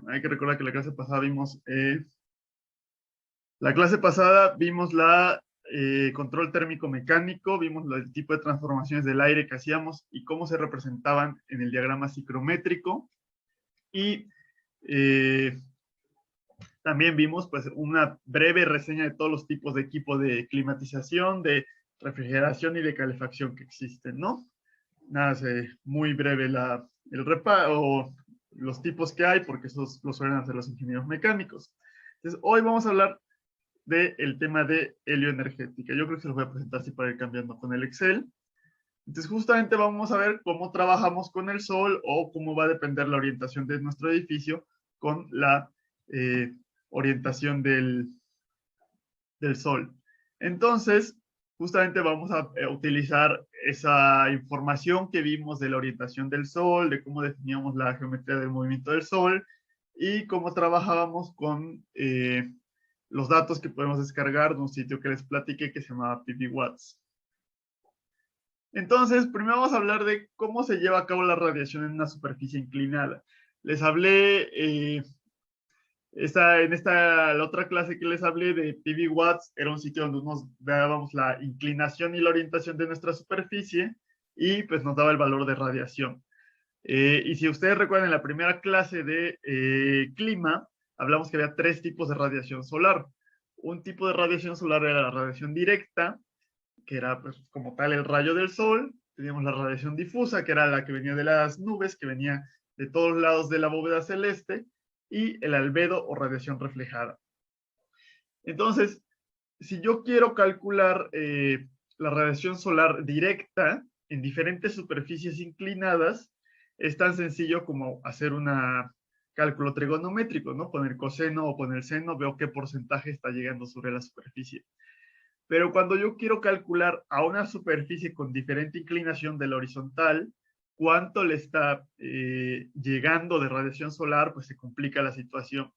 hay que recordar que la clase pasada vimos la control térmico mecánico, vimos el tipo de transformaciones del aire que hacíamos y cómo se representaban en el diagrama ciclométrico. Y también vimos pues una breve reseña de todos los tipos de equipo de climatización, de refrigeración y de calefacción que existen, ¿no? Nada, muy breve el reparo, los tipos que hay, porque esos los suelen hacer los ingenieros mecánicos. Entonces, hoy vamos a hablar del tema de helioenergética. Yo creo que se los voy a presentar así para ir cambiando con el Excel. Entonces, justamente vamos a ver cómo trabajamos con el sol o cómo va a depender la orientación de nuestro edificio con la orientación del sol. Entonces, justamente vamos a utilizar esa información que vimos de la orientación del sol, de cómo definíamos la geometría del movimiento del sol y cómo trabajábamos con los datos que podemos descargar de un sitio que les platiqué que se llama PBWatts. Entonces, primero vamos a hablar de cómo se lleva a cabo la radiación en una superficie inclinada. Les hablé la otra clase que les hablé de PBWatts, era un sitio donde nos dábamos la inclinación y la orientación de nuestra superficie y pues nos daba el valor de radiación. Y si ustedes recuerdan, en la primera clase de clima, hablamos que había 3 tipos de radiación solar. Un tipo de radiación solar era la radiación directa, que era pues como tal el rayo del sol. Teníamos la radiación difusa, que era la que venía de las nubes, que venía de todos lados de la bóveda celeste, y el albedo o radiación reflejada. Entonces, si yo quiero calcular la radiación solar directa en diferentes superficies inclinadas, es tan sencillo como hacer un cálculo trigonométrico, ¿no? Poner coseno o poner seno, veo qué porcentaje está llegando sobre la superficie. Pero cuando yo quiero calcular a una superficie con diferente inclinación de la horizontal, cuánto le está llegando de radiación solar, pues se complica la situación.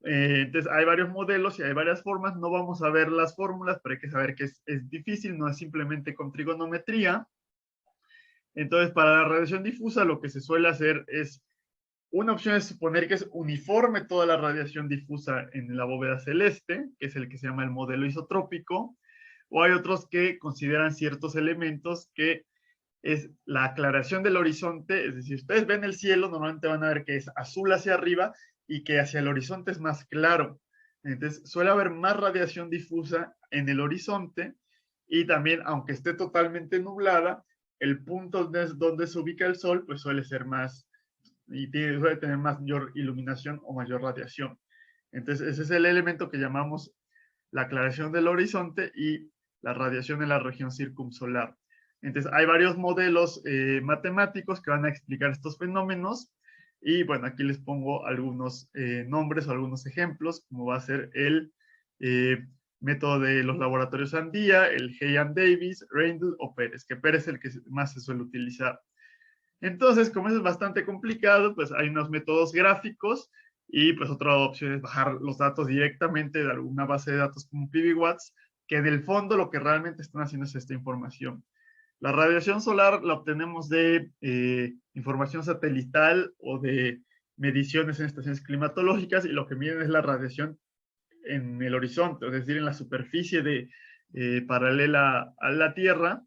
Entonces hay varios modelos y hay varias formas, no vamos a ver las fórmulas, pero hay que saber que es difícil, no es simplemente con trigonometría. Entonces para la radiación difusa lo que se suele hacer es, una opción es suponer que es uniforme toda la radiación difusa en la bóveda celeste, que es el que se llama el modelo isotrópico, o hay otros que consideran ciertos elementos que es la aclaración del horizonte, es decir, ustedes ven el cielo, normalmente van a ver que es azul hacia arriba y que hacia el horizonte es más claro. Entonces, suele haber más radiación difusa en el horizonte y también, aunque esté totalmente nublada, el punto donde se ubica el sol, pues suele ser más, y suele tener mayor iluminación o mayor radiación. Entonces, ese es el elemento que llamamos la aclaración del horizonte y la radiación en la región circumsolar. Entonces, hay varios modelos matemáticos que van a explicar estos fenómenos. Y bueno, aquí les pongo algunos nombres o algunos ejemplos, como va a ser el método de los laboratorios Andía, el Heian-Davis, Reindl o Pérez, que Pérez es el que más se suele utilizar. Entonces, como eso es bastante complicado, pues hay unos métodos gráficos y pues otra opción es bajar los datos directamente de alguna base de datos como PBWatts, que en el fondo lo que realmente están haciendo es esta información. La radiación solar la obtenemos de información satelital o de mediciones en estaciones climatológicas y lo que miden es la radiación en el horizonte, es decir, en la superficie paralela a la Tierra.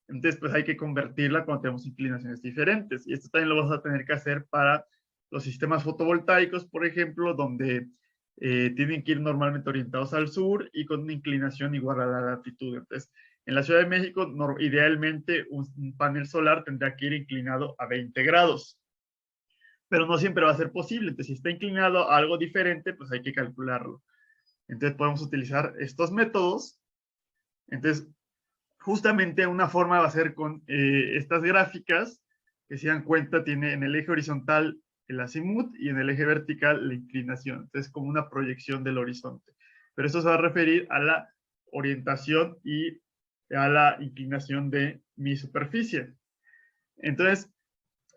Entonces, pues hay que convertirla cuando tenemos inclinaciones diferentes. Y esto también lo vamos a tener que hacer para los sistemas fotovoltaicos, por ejemplo, donde tienen que ir normalmente orientados al sur y con una inclinación igual a la latitud. Entonces, en la Ciudad de México, idealmente un panel solar tendrá que ir inclinado a 20 grados. Pero no siempre va a ser posible. Entonces, si está inclinado a algo diferente, pues hay que calcularlo. Entonces, podemos utilizar estos métodos. Entonces, justamente una forma va a ser con estas gráficas, que si dan cuenta tiene en el eje horizontal el azimut y en el eje vertical la inclinación. Entonces, como una proyección del horizonte. Pero eso se va a referir a la orientación y a la inclinación de mi superficie. Entonces,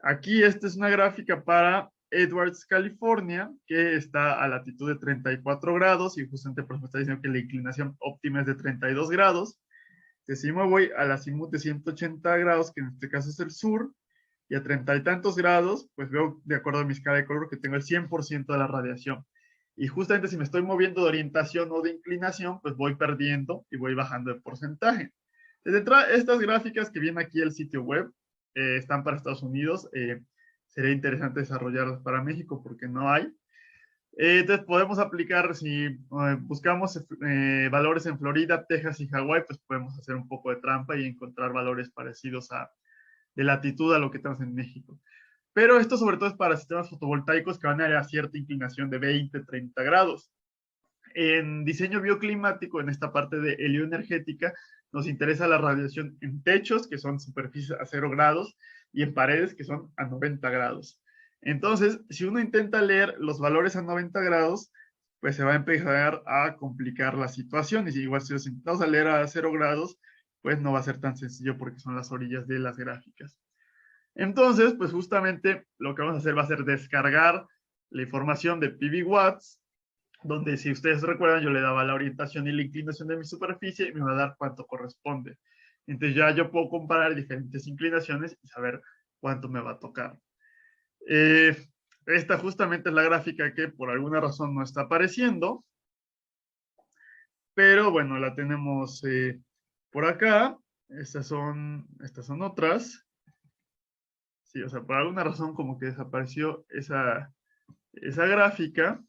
aquí esta es una gráfica para Edwards, California, que está a latitud de 34 grados y justamente por eso está diciendo que la inclinación óptima es de 32 grados. Si me voy al azimut de 180 grados, que en este caso es el sur, y a 30 y tantos grados, pues veo de acuerdo a mi escala de color que tengo el 100% de la radiación. Y justamente si me estoy moviendo de orientación o de inclinación, pues voy perdiendo y voy bajando de porcentaje. Desde estas gráficas que viene aquí el sitio web están para Estados Unidos. Sería interesante desarrollarlas para México porque no hay. Entonces podemos aplicar, si buscamos valores en Florida, Texas y Hawái, pues podemos hacer un poco de trampa y encontrar valores parecidos de latitud a lo que tenemos en México. Pero esto sobre todo es para sistemas fotovoltaicos que van a cierta inclinación de 20, 30 grados. En diseño bioclimático, en esta parte de helioenergética, nos interesa la radiación en techos, que son superficies a 0 grados, y en paredes, que son a 90 grados. Entonces, si uno intenta leer los valores a 90 grados, pues se va a empezar a complicar la situación. Y si igual si los intentamos a leer a 0 grados, pues no va a ser tan sencillo porque son las orillas de las gráficas. Entonces, pues justamente lo que vamos a hacer va a ser descargar la información de PV Watts, donde si ustedes recuerdan yo le daba la orientación y la inclinación de mi superficie y me va a dar cuánto corresponde. Entonces ya yo puedo comparar diferentes inclinaciones y saber cuánto me va a tocar. Esta justamente es la gráfica que por alguna razón no está apareciendo, pero bueno, la tenemos por acá. Estas son otras. Sí, o sea, por alguna razón como que desapareció esa gráfica.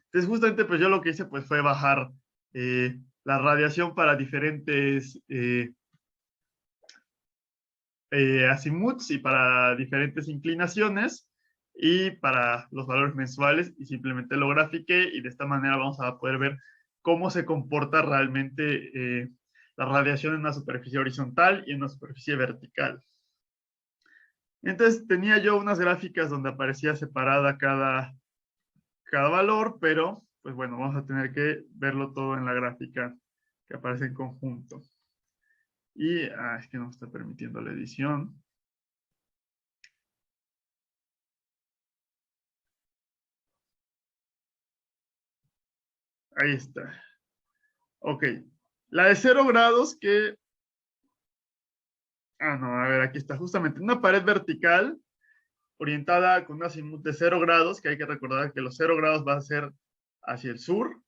Entonces, justamente, pues yo lo que hice pues fue bajar la radiación para diferentes azimuths y para diferentes inclinaciones y para los valores mensuales y simplemente lo grafiqué y de esta manera vamos a poder ver cómo se comporta realmente la radiación en una superficie horizontal y en una superficie vertical. Entonces tenía yo unas gráficas donde aparecía separada cada valor, pero pues bueno, vamos a tener que verlo todo en la gráfica que aparece en conjunto. Y es que no me está permitiendo la edición. Ahí está. Ok. La de 0 grados que... no, a ver, aquí está justamente una pared vertical orientada con un azimut de 0 grados, que hay que recordar que los 0 grados va a ser hacia el sur.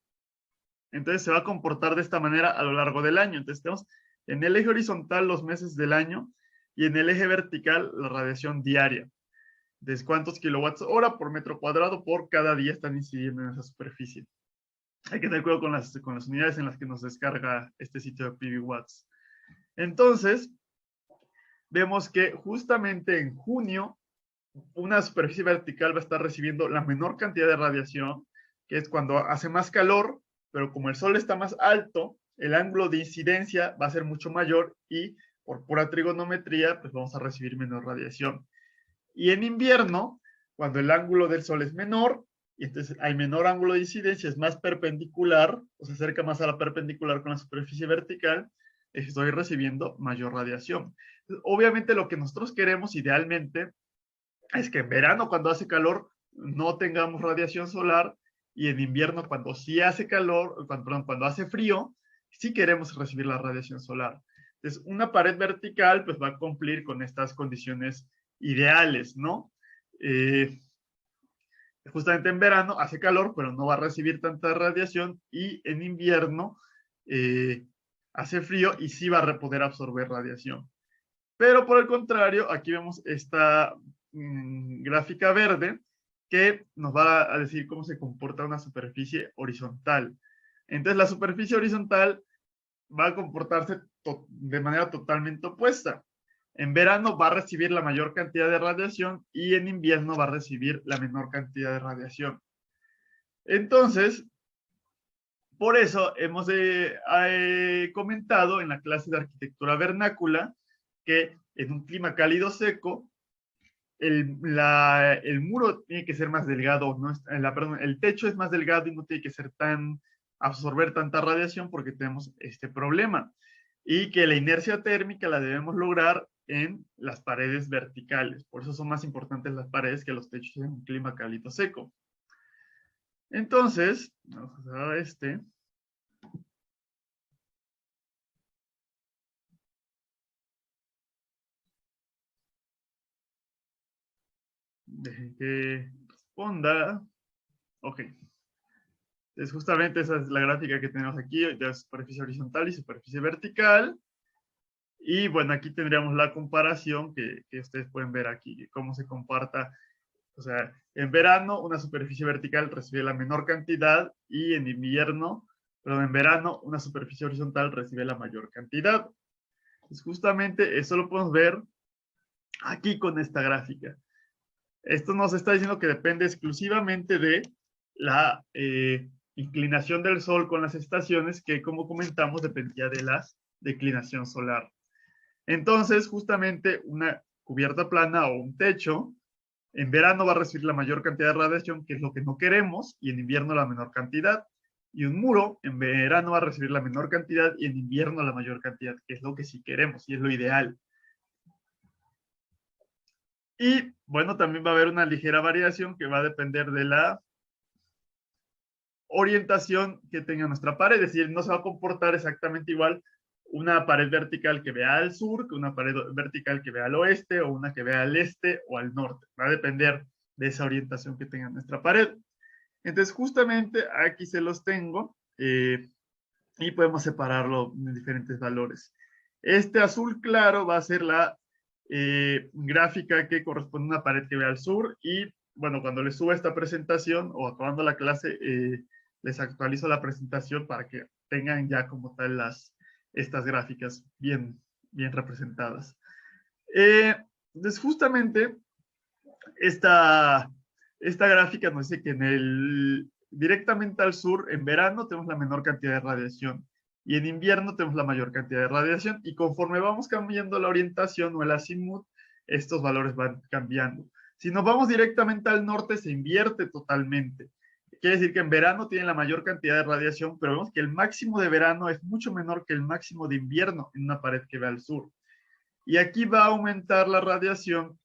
Entonces se va a comportar de esta manera a lo largo del año. Entonces tenemos en el eje horizontal los meses del año y en el eje vertical la radiación diaria. De cuántos kilowatts hora por metro cuadrado por cada día están incidiendo en esa superficie. Hay que tener cuidado con las unidades en las que nos descarga este sitio de PV Watts. Entonces, vemos que justamente en junio una superficie vertical va a estar recibiendo la menor cantidad de radiación, que es cuando hace más calor, pero como el sol está más alto, el ángulo de incidencia va a ser mucho mayor y por pura trigonometría, pues vamos a recibir menos radiación. Y en invierno, cuando el ángulo del sol es menor, y entonces hay menor ángulo de incidencia, es más perpendicular, o se acerca más a la perpendicular con la superficie vertical, estoy recibiendo mayor radiación. Obviamente lo que nosotros queremos idealmente es que en verano cuando hace calor no tengamos radiación solar y en invierno cuando sí hace calor, cuando hace frío, sí queremos recibir la radiación solar. Entonces, una pared vertical pues va a cumplir con estas condiciones ideales, ¿no? Justamente en verano hace calor, pero no va a recibir tanta radiación y en invierno hace frío y sí va a poder absorber radiación. Pero por el contrario, aquí vemos esta gráfica verde que nos va a decir cómo se comporta una superficie horizontal. Entonces, la superficie horizontal va a comportarse de manera totalmente opuesta. En verano va a recibir la mayor cantidad de radiación y en invierno va a recibir la menor cantidad de radiación. Entonces, por eso hemos comentado en la clase de arquitectura vernácula que en un clima cálido seco, el muro tiene que ser más delgado, ¿no? Perdón, el techo es más delgado y no tiene que ser absorber tanta radiación porque tenemos este problema. Y que la inercia térmica la debemos lograr en las paredes verticales. Por eso son más importantes las paredes que los techos en un clima cálido seco. Entonces, vamos a ver este. Dejen que responda. Ok. Entonces, justamente esa es la gráfica que tenemos aquí de superficie horizontal y superficie vertical. Y bueno, aquí tendríamos la comparación que ustedes pueden ver aquí, cómo se comporta. O sea, en verano una superficie vertical recibe la menor cantidad y en invierno, pero en verano una superficie horizontal recibe la mayor cantidad. Pues justamente eso lo podemos ver aquí con esta gráfica. Esto nos está diciendo que depende exclusivamente de la inclinación del Sol con las estaciones, que como comentamos dependía de la declinación solar. Entonces, justamente una cubierta plana o un techo, en verano va a recibir la mayor cantidad de radiación, que es lo que no queremos, y en invierno la menor cantidad. Y un muro, en verano va a recibir la menor cantidad y en invierno la mayor cantidad, que es lo que sí queremos y es lo ideal. Y bueno, también va a haber una ligera variación que va a depender de la orientación que tenga nuestra pared, es decir, no se va a comportar exactamente igual una pared vertical que vea al sur que una pared vertical que vea al oeste o una que vea al este o al norte. Va a depender de esa orientación que tenga nuestra pared. Entonces, justamente aquí se los tengo y podemos separarlo en diferentes valores. Este azul claro va a ser la gráfica que corresponde a una pared que vea al sur y, bueno, cuando les suba esta presentación o acabando la clase, les actualizo la presentación para que tengan ya como tal estas gráficas bien representadas. Entonces, justamente esta gráfica nos dice que directamente al sur, en verano, tenemos la menor cantidad de radiación y en invierno tenemos la mayor cantidad de radiación y conforme vamos cambiando la orientación o el azimut, estos valores van cambiando. Si nos vamos directamente al norte, se invierte totalmente. Quiere decir que en verano tiene la mayor cantidad de radiación, pero vemos que el máximo de verano es mucho menor que el máximo de invierno en una pared que ve al sur. Y aquí va a aumentar la radiación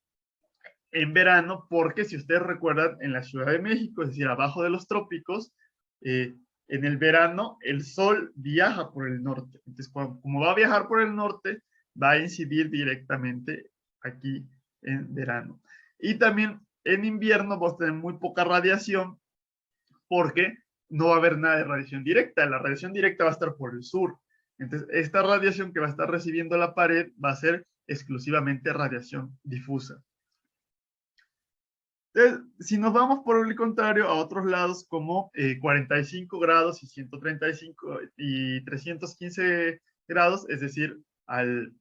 en verano, porque si ustedes recuerdan, en la Ciudad de México, es decir, abajo de los trópicos, en el verano el sol viaja por el norte. Entonces, como va a viajar por el norte, va a incidir directamente aquí en verano. Y también en invierno vamos a tener muy poca radiación porque no va a haber nada de radiación directa. La radiación directa va a estar por el sur. Entonces, esta radiación que va a estar recibiendo la pared va a ser exclusivamente radiación difusa. Si nos vamos por el contrario a otros lados como 45 grados y 135 y 315 grados, es decir, al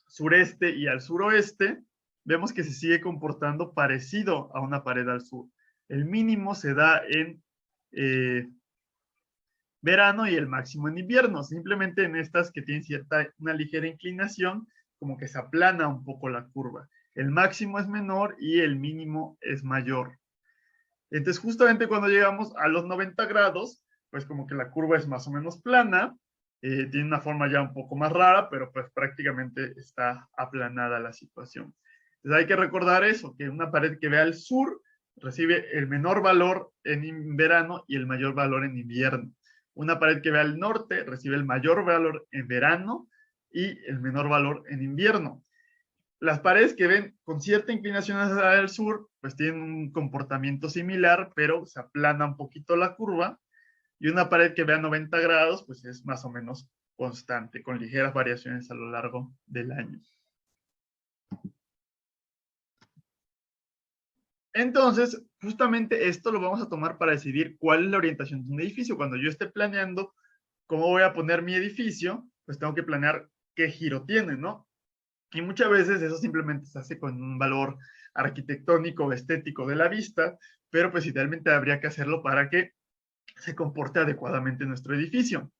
sureste y al suroeste, vemos que se sigue comportando parecido a una pared al sur. El mínimo se da en verano y el máximo en invierno. Simplemente en estas que tienen una ligera inclinación, como que se aplana un poco la curva. El máximo es menor y el mínimo es mayor. Entonces, justamente cuando llegamos a los 90 grados, pues como que la curva es más o menos plana, tiene una forma ya un poco más rara, pero pues prácticamente está aplanada la situación. Entonces hay que recordar eso, que una pared que ve al sur recibe el menor valor en verano y el mayor valor en invierno. Una pared que ve al norte recibe el mayor valor en verano y el menor valor en invierno. Las paredes que ven con cierta inclinación hacia el sur, pues tienen un comportamiento similar, pero se aplana un poquito la curva. Y una pared que vea 90 grados, pues es más o menos constante, con ligeras variaciones a lo largo del año. Entonces, justamente esto lo vamos a tomar para decidir cuál es la orientación de un edificio. Cuando yo esté planeando cómo voy a poner mi edificio, pues tengo que planear qué giro tiene, ¿no? Y muchas veces eso simplemente se hace con un valor arquitectónico o estético de la vista, pero pues idealmente habría que hacerlo para que se comporte adecuadamente nuestro edificio.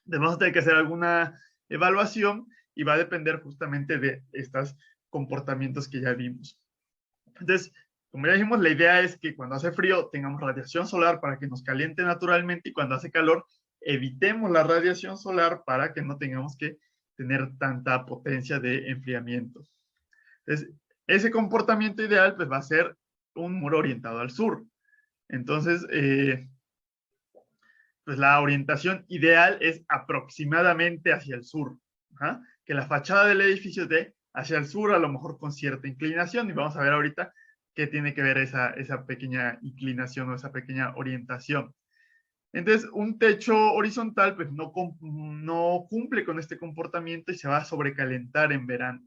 Vamos a tener que hacer alguna evaluación y va a depender justamente de estos comportamientos que ya vimos. Entonces, como ya dijimos, la idea es que cuando hace frío tengamos radiación solar para que nos caliente naturalmente y cuando hace calor evitemos la radiación solar para que no tengamos que tener tanta potencia de enfriamiento. Entonces, ese comportamiento ideal pues va a ser un muro orientado al sur. Entonces, pues la orientación ideal es aproximadamente hacia el sur. ¿Ah? Que la fachada del edificio esté hacia el sur, a lo mejor con cierta inclinación, y vamos a ver ahorita qué tiene que ver esa pequeña inclinación o esa pequeña orientación. Entonces, un techo horizontal pues no cumple con este comportamiento y se va a sobrecalentar en verano.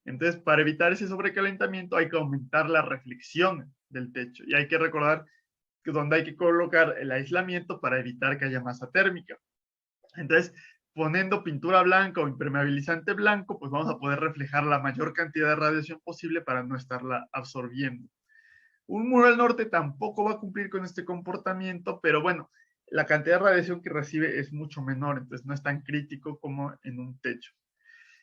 Entonces, para evitar ese sobrecalentamiento hay que aumentar la reflexión del techo y hay que recordar que donde hay que colocar el aislamiento para evitar que haya masa térmica. Entonces, poniendo pintura blanca o impermeabilizante blanco, pues vamos a poder reflejar la mayor cantidad de radiación posible para no estarla absorbiendo. Un muro al norte tampoco va a cumplir con este comportamiento, pero bueno, la cantidad de radiación que recibe es mucho menor, entonces no es tan crítico como en un techo.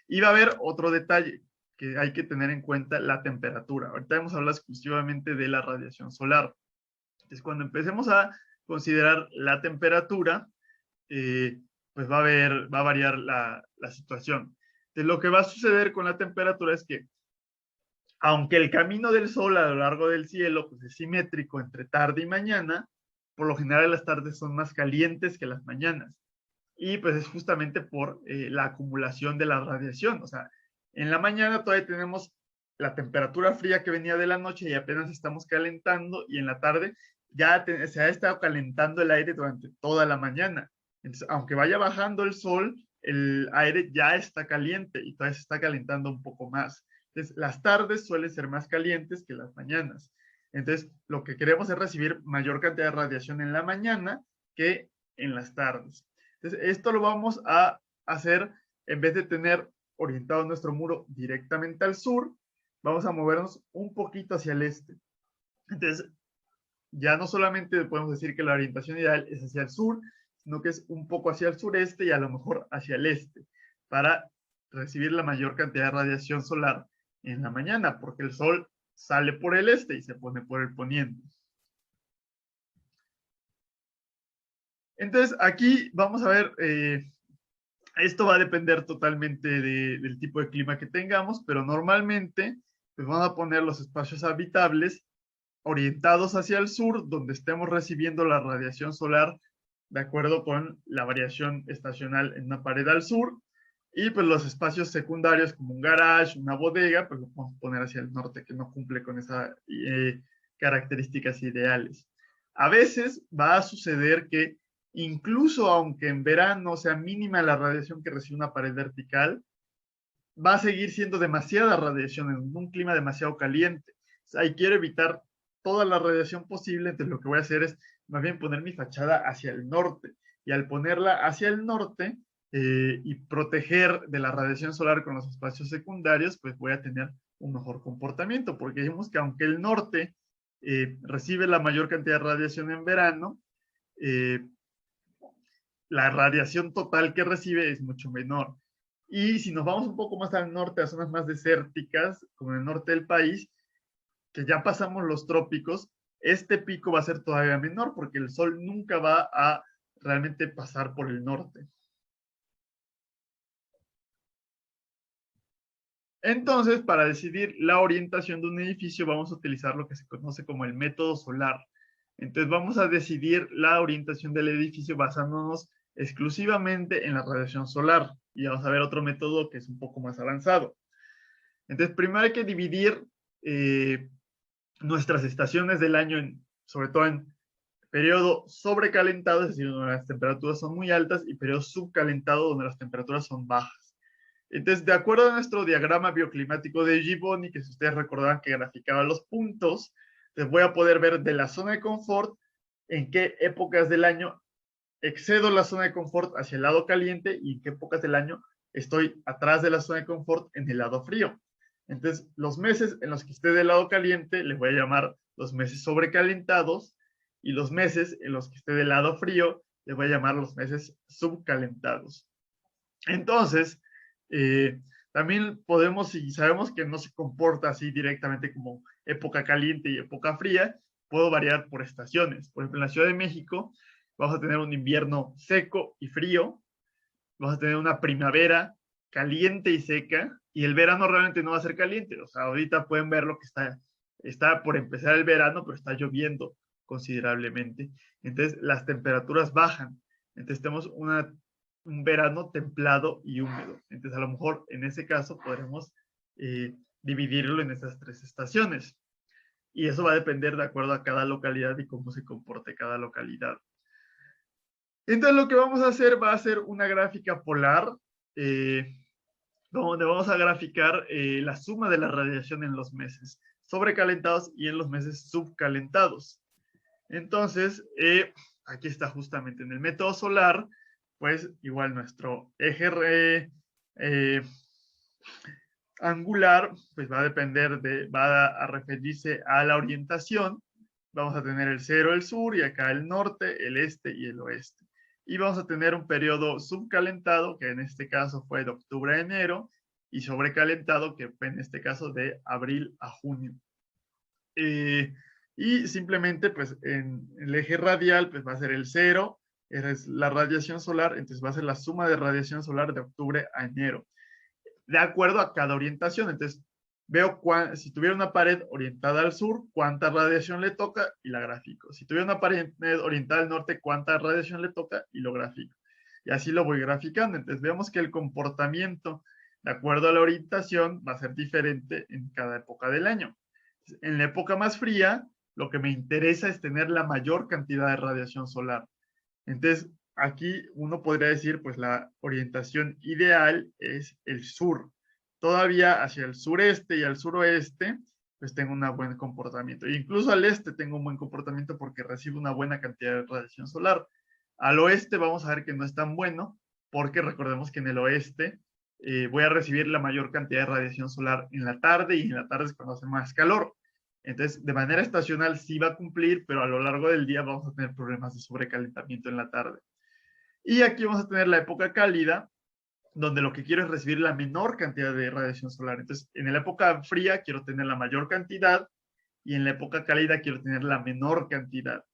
Y va a haber otro detalle que hay que tener en cuenta, la temperatura. Ahorita hemos hablado exclusivamente de la radiación solar. Entonces, cuando empecemos a considerar la temperatura, pues va a variar la situación. Entonces, lo que va a suceder con la temperatura es que aunque el camino del sol a lo largo del cielo pues, es simétrico entre tarde y mañana, por lo general las tardes son más calientes que las mañanas. Y pues es justamente por la acumulación de la radiación. O sea, en la mañana todavía tenemos la temperatura fría que venía de la noche y apenas estamos calentando, y en la tarde ya se ha estado calentando el aire durante toda la mañana. Entonces, aunque vaya bajando el sol, el aire ya está caliente y todavía se está calentando un poco más. Entonces, las tardes suelen ser más calientes que las mañanas. Entonces, lo que queremos es recibir mayor cantidad de radiación en la mañana que en las tardes. Entonces, esto lo vamos a hacer en vez de tener orientado nuestro muro directamente al sur, vamos a movernos un poquito hacia el este. Entonces, ya no solamente podemos decir que la orientación ideal es hacia el sur, sino que es un poco hacia el sureste y a lo mejor hacia el este, para recibir la mayor cantidad de radiación solar en la mañana, porque el sol sale por el este y se pone por el poniente. Entonces, aquí vamos a ver, esto va a depender totalmente del tipo de clima que tengamos, pero normalmente pues vamos a poner los espacios habitables orientados hacia el sur, donde estemos recibiendo la radiación solar de acuerdo con la variación estacional en una pared al sur, y pues los espacios secundarios como un garage, una bodega, pues lo podemos poner hacia el norte, que no cumple con esas características ideales. A veces va a suceder que incluso aunque en verano sea mínima la radiación que recibe una pared vertical, va a seguir siendo demasiada radiación en un clima demasiado caliente. O sea, ahí quiero evitar toda la radiación posible, entonces lo que voy a hacer es más bien poner mi fachada hacia el norte. Y al ponerla hacia el norte y proteger de la radiación solar con los espacios secundarios, pues voy a tener un mejor comportamiento, porque dijimos que aunque el norte recibe la mayor cantidad de radiación en verano, eh, la radiación total que recibe es mucho menor. Y si nos vamos un poco más al norte, a zonas más desérticas, como en el norte del país, que ya pasamos los trópicos, este pico va a ser todavía menor porque el sol nunca va a realmente pasar por el norte. Entonces, para decidir la orientación de un edificio, vamos a utilizar lo que se conoce como el método solar. Entonces, vamos a decidir la orientación del edificio basándonos exclusivamente en la radiación solar. Y vamos a ver otro método que es un poco más avanzado. Entonces, primero hay que dividir nuestras estaciones del año, sobre todo en periodo sobrecalentado, es decir, donde las temperaturas son muy altas, y periodo subcalentado, donde las temperaturas son bajas. Entonces, de acuerdo a nuestro diagrama bioclimático de Gibboni, que si ustedes recordarán que graficaba los puntos, les voy a poder ver de la zona de confort en qué épocas del año excedo la zona de confort hacia el lado caliente y en qué épocas del año estoy atrás de la zona de confort en el lado frío. Entonces, los meses en los que esté del lado caliente les voy a llamar los meses sobrecalentados, y los meses en los que esté del lado frío les voy a llamar los meses subcalentados. Entonces, también podemos, si sabemos que no se comporta así directamente como época caliente y época fría, puedo variar por estaciones. Por ejemplo, en la Ciudad de México vamos a tener un invierno seco y frío, vamos a tener una primavera caliente y seca, y el verano realmente no va a ser caliente. O sea, ahorita pueden ver lo que está por empezar el verano, pero está lloviendo considerablemente. Entonces, las temperaturas bajan. Entonces, tenemos un verano templado y húmedo. Entonces, a lo mejor en ese caso podremos dividirlo en esas tres estaciones. y eso va a depender de acuerdo a cada localidad y cómo se comporte cada localidad. Entonces lo que vamos a hacer va a ser una gráfica polar, donde vamos a graficar la suma de la radiación en los meses sobrecalentados y en los meses subcalentados. Entonces, aquí está justamente en el método solar, pues igual nuestro eje angular, pues va a depender va a referirse a la orientación. Vamos a tener el cero, el sur, y acá el norte, el este y el oeste. Y vamos a tener un periodo subcalentado, que en este caso fue de octubre a enero, y sobrecalentado, que fue en este caso de abril a junio. Y simplemente, pues en el eje radial, pues va a ser el cero, es la radiación solar, entonces va a ser la suma de radiación solar de octubre a enero, de acuerdo a cada orientación. Entonces, veo si tuviera una pared orientada al sur, cuánta radiación le toca y la grafico. Si tuviera una pared orientada al norte, cuánta radiación le toca y lo grafico. Y así lo voy graficando. Entonces, vemos que el comportamiento, de acuerdo a la orientación, va a ser diferente en cada época del año. En la época más fría, lo que me interesa es tener la mayor cantidad de radiación solar. Entonces, aquí uno podría decir, pues la orientación ideal es el sur. Todavía hacia el sureste y al suroeste, pues tengo un buen comportamiento. E incluso al este tengo un buen comportamiento porque recibo una buena cantidad de radiación solar. Al oeste vamos a ver que no es tan bueno, porque recordemos que en el oeste voy a recibir la mayor cantidad de radiación solar en la tarde, y en la tarde es cuando hace más calor. Entonces, de manera estacional sí va a cumplir, pero a lo largo del día vamos a tener problemas de sobrecalentamiento en la tarde. Y aquí vamos a tener la época cálida, donde lo que quiero es recibir la menor cantidad de radiación solar. Entonces, en la época fría quiero tener la mayor cantidad, y en la época cálida quiero tener la menor cantidad.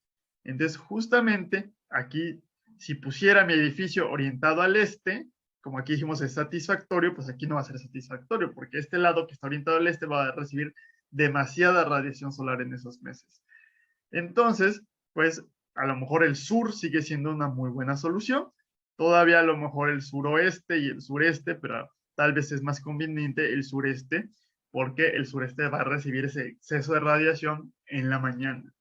Entonces, justamente aquí, si pusiera mi edificio orientado al este, como aquí dijimos es satisfactorio, pues aquí no va a ser satisfactorio, porque este lado que está orientado al este va a recibir demasiada radiación solar en esos meses. Entonces, pues a lo mejor el sur sigue siendo una muy buena solución, todavía a lo mejor el suroeste y el sureste, pero tal vez es más conveniente el sureste, porque el sureste va a recibir ese exceso de radiación en la mañana.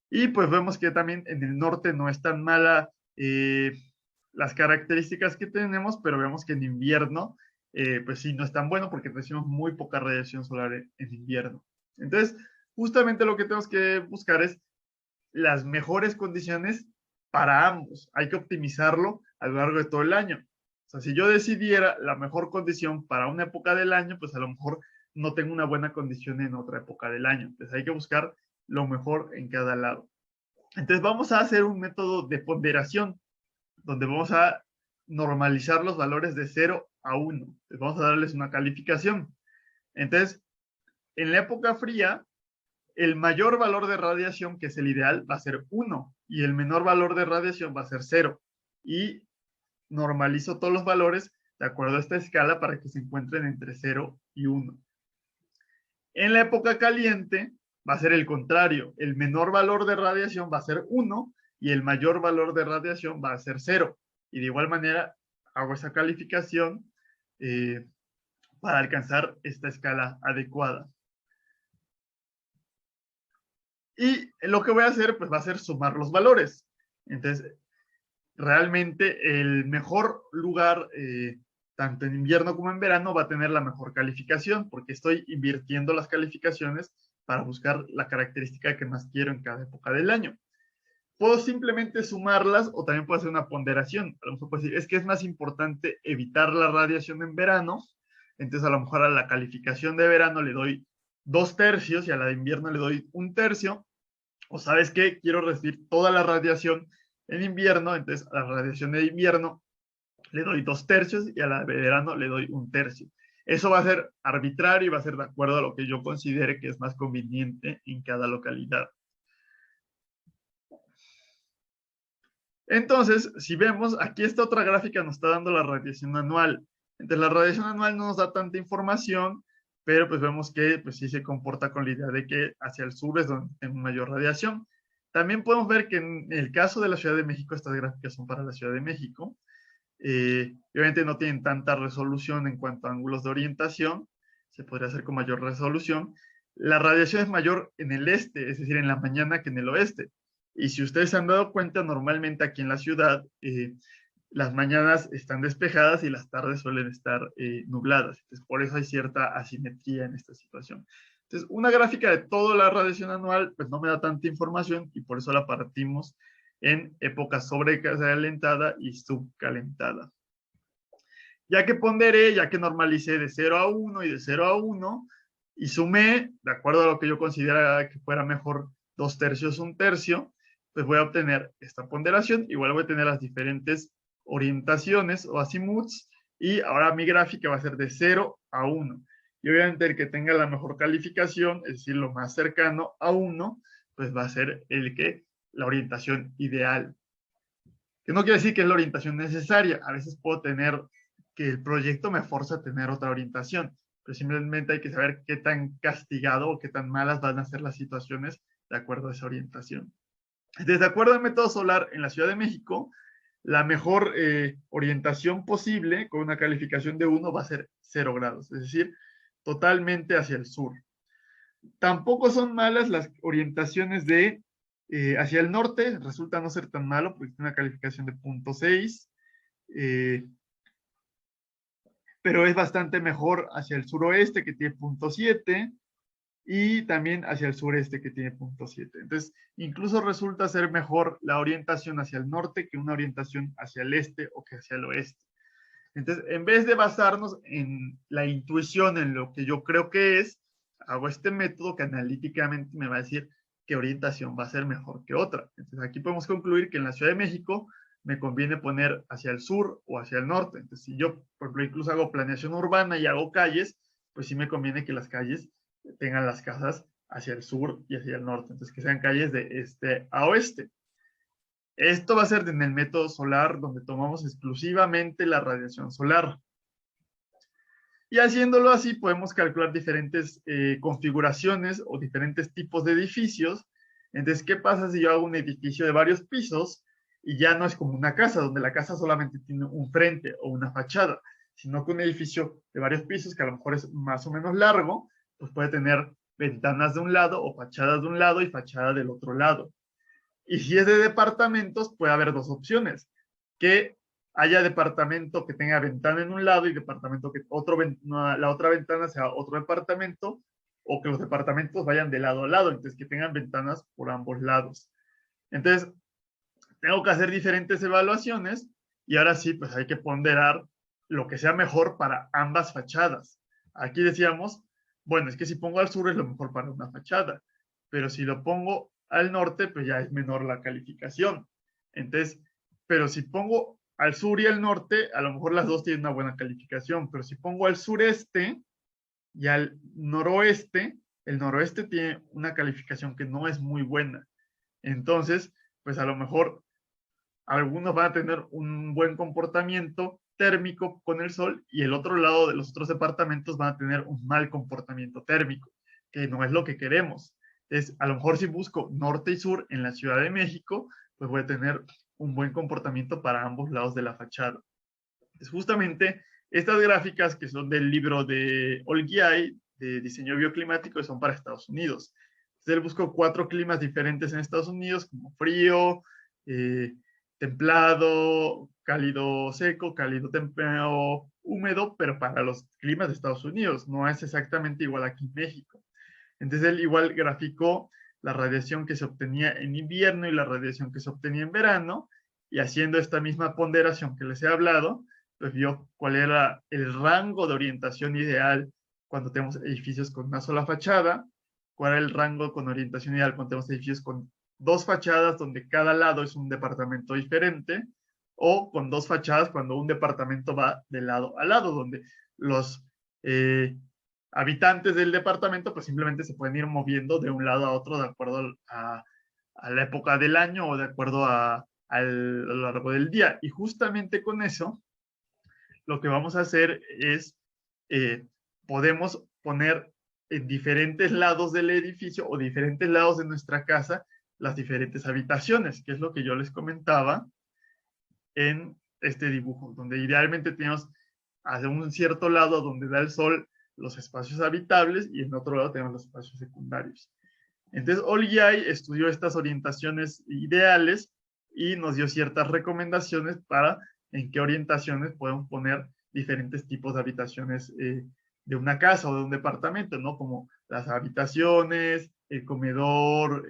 Y pues vemos que también en el norte no es tan mala las características que tenemos, pero vemos que en invierno, pues sí, no es tan bueno porque recibimos muy poca radiación solar en invierno. Entonces, justamente lo que tenemos que buscar es las mejores condiciones para ambos. Hay que optimizarlo a lo largo de todo el año. O sea, si yo decidiera la mejor condición para una época del año, pues a lo mejor no tengo una buena condición en otra época del año. Entonces hay que buscar lo mejor en cada lado. Entonces vamos a hacer un método de ponderación, donde vamos a normalizar los valores de 0 a 1. Entonces vamos a darles una calificación. Entonces, en la época fría, el mayor valor de radiación, que es el ideal, va a ser 1, y el menor valor de radiación va a ser 0. Y normalizo todos los valores de acuerdo a esta escala para que se encuentren entre 0 y 1. En la época caliente va a ser el contrario. El menor valor de radiación va a ser 1 y el mayor valor de radiación va a ser 0. Y de igual manera hago esa calificación para alcanzar esta escala adecuada. Y lo que voy a hacer, pues va a ser sumar los valores. Entonces, realmente el mejor lugar, tanto en invierno como en verano, va a tener la mejor calificación, porque estoy invirtiendo las calificaciones para buscar la característica que más quiero en cada época del año. Puedo simplemente sumarlas, o también puedo hacer una ponderación. A lo mejor puedo decir, es que es más importante evitar la radiación en verano, entonces a lo mejor a la calificación de verano le doy 2/3 y a la de invierno le doy 1/3. O sabes qué, quiero recibir toda la radiación en invierno, entonces a la radiación de invierno le doy 2/3 y a la de verano le doy 1/3. Eso va a ser arbitrario y va a ser de acuerdo a lo que yo considere que es más conveniente en cada localidad. Entonces, si vemos, aquí esta otra gráfica nos está dando la radiación anual. Entonces, la radiación anual no nos da tanta información, pero pues vemos que pues sí se comporta con la idea de que hacia el sur es donde tenemos mayor radiación. También podemos ver que en el caso de la Ciudad de México, estas gráficas son para la Ciudad de México. Obviamente no tienen tanta resolución en cuanto a ángulos de orientación, se podría hacer con mayor resolución. la radiación es mayor en el este, es decir, en la mañana que en el oeste. Y si ustedes se han dado cuenta, normalmente aquí en la ciudad, las mañanas están despejadas y las tardes suelen estar nubladas. Entonces, por eso hay cierta asimetría en esta situación. Entonces, una gráfica de toda la radiación anual, pues no me da tanta información y por eso la partimos en épocas sobrecalentada y subcalentada. Ya que ponderé, ya que normalicé de 0 a 1 y de 0 a 1, y sumé, de acuerdo a lo que yo consideraba que fuera mejor 2/3, 1/3, pues voy a obtener esta ponderación. Igual voy a tener las diferentes orientaciones o azimuths, y ahora mi gráfica va a ser de 0 a 1. Y obviamente el que tenga la mejor calificación, es decir, lo más cercano a 1, pues va a ser la orientación ideal. Que no quiere decir que es la orientación necesaria. A veces puedo tener que el proyecto me forza a tener otra orientación, pero simplemente hay que saber qué tan castigado o qué tan malas van a ser las situaciones de acuerdo a esa orientación. Entonces, de acuerdo al método solar en la Ciudad de México, la mejor orientación posible con una calificación de 1 va a ser 0 grados, es decir, totalmente hacia el sur. Tampoco son malas las orientaciones de hacia el norte, resulta no ser tan malo porque tiene una calificación de 0.6, pero es bastante mejor hacia el suroeste, que tiene 0.7, y también hacia el sureste, que tiene 0.7. Entonces, incluso resulta ser mejor la orientación hacia el norte que una orientación hacia el este o que hacia el oeste. Entonces, en vez de basarnos en la intuición, en lo que yo creo que es, hago este método que analíticamente me va a decir qué orientación va a ser mejor que otra. Entonces, aquí podemos concluir que en la Ciudad de México me conviene poner hacia el sur o hacia el norte. Entonces, si yo, por ejemplo, incluso hago planeación urbana y hago calles, pues sí me conviene que las calles tengan las casas hacia el sur y hacia el norte. Entonces, que sean calles de este a oeste. Esto va a ser en el método solar, donde tomamos exclusivamente la radiación solar. Y haciéndolo así, podemos calcular diferentes configuraciones o diferentes tipos de edificios. Entonces, ¿qué pasa si yo hago un edificio de varios pisos y ya no es como una casa, donde la casa solamente tiene un frente o una fachada, sino que un edificio de varios pisos, que a lo mejor es más o menos largo, pues puede tener ventanas de un lado o fachadas de un lado y fachada del otro lado. Y si es de departamentos, puede haber dos opciones: que haya departamento que tenga ventana en un lado y departamento que la otra ventana sea otro departamento, o que los departamentos vayan de lado a lado, entonces que tengan ventanas por ambos lados. Entonces, tengo que hacer diferentes evaluaciones y ahora sí, pues hay que ponderar lo que sea mejor para ambas fachadas. Aquí decíamos, bueno, es que si pongo al sur es lo mejor para una fachada, pero si lo pongo al norte, pues ya es menor la calificación. Entonces, pero si pongo al sur y al norte, a lo mejor las dos tienen una buena calificación, pero si pongo al sureste y al noroeste, el noroeste tiene una calificación que no es muy buena. Entonces, pues a lo mejor algunos van a tener un buen comportamiento térmico con el sol y el otro lado de los otros departamentos van a tener un mal comportamiento térmico, que no es lo que queremos. Es, a lo mejor si busco norte y sur en la Ciudad de México, pues voy a tener un buen comportamiento para ambos lados de la fachada. Es justamente estas gráficas que son del libro de Olguiay, de diseño bioclimático, son para Estados Unidos. Entonces él buscó 4 climas diferentes en Estados Unidos, como frío, templado, cálido seco, cálido templado húmedo, pero para los climas de Estados Unidos. No es exactamente igual aquí en México. Entonces él igual graficó la radiación que se obtenía en invierno y la radiación que se obtenía en verano, y haciendo esta misma ponderación que les he hablado, pues vio cuál era el rango de orientación ideal cuando tenemos edificios con una sola fachada, cuál era el rango con orientación ideal cuando tenemos edificios con 2 fachadas donde cada lado es un departamento diferente, o con 2 fachadas cuando un departamento va de lado a lado, donde los habitantes del departamento pues simplemente se pueden ir moviendo de un lado a otro de acuerdo a la época del año o de acuerdo a lo largo del día. Y justamente con eso, lo que vamos a hacer es, podemos poner en diferentes lados del edificio o diferentes lados de nuestra casa las diferentes habitaciones, que es lo que yo les comentaba en este dibujo, donde idealmente tenemos hacia un cierto lado donde da el sol los espacios habitables y en otro lado tenemos los espacios secundarios. Entonces, Olgiay estudió estas orientaciones ideales y nos dio ciertas recomendaciones para en qué orientaciones podemos poner diferentes tipos de habitaciones de una casa o de un departamento, ¿no? Como las habitaciones, el comedor,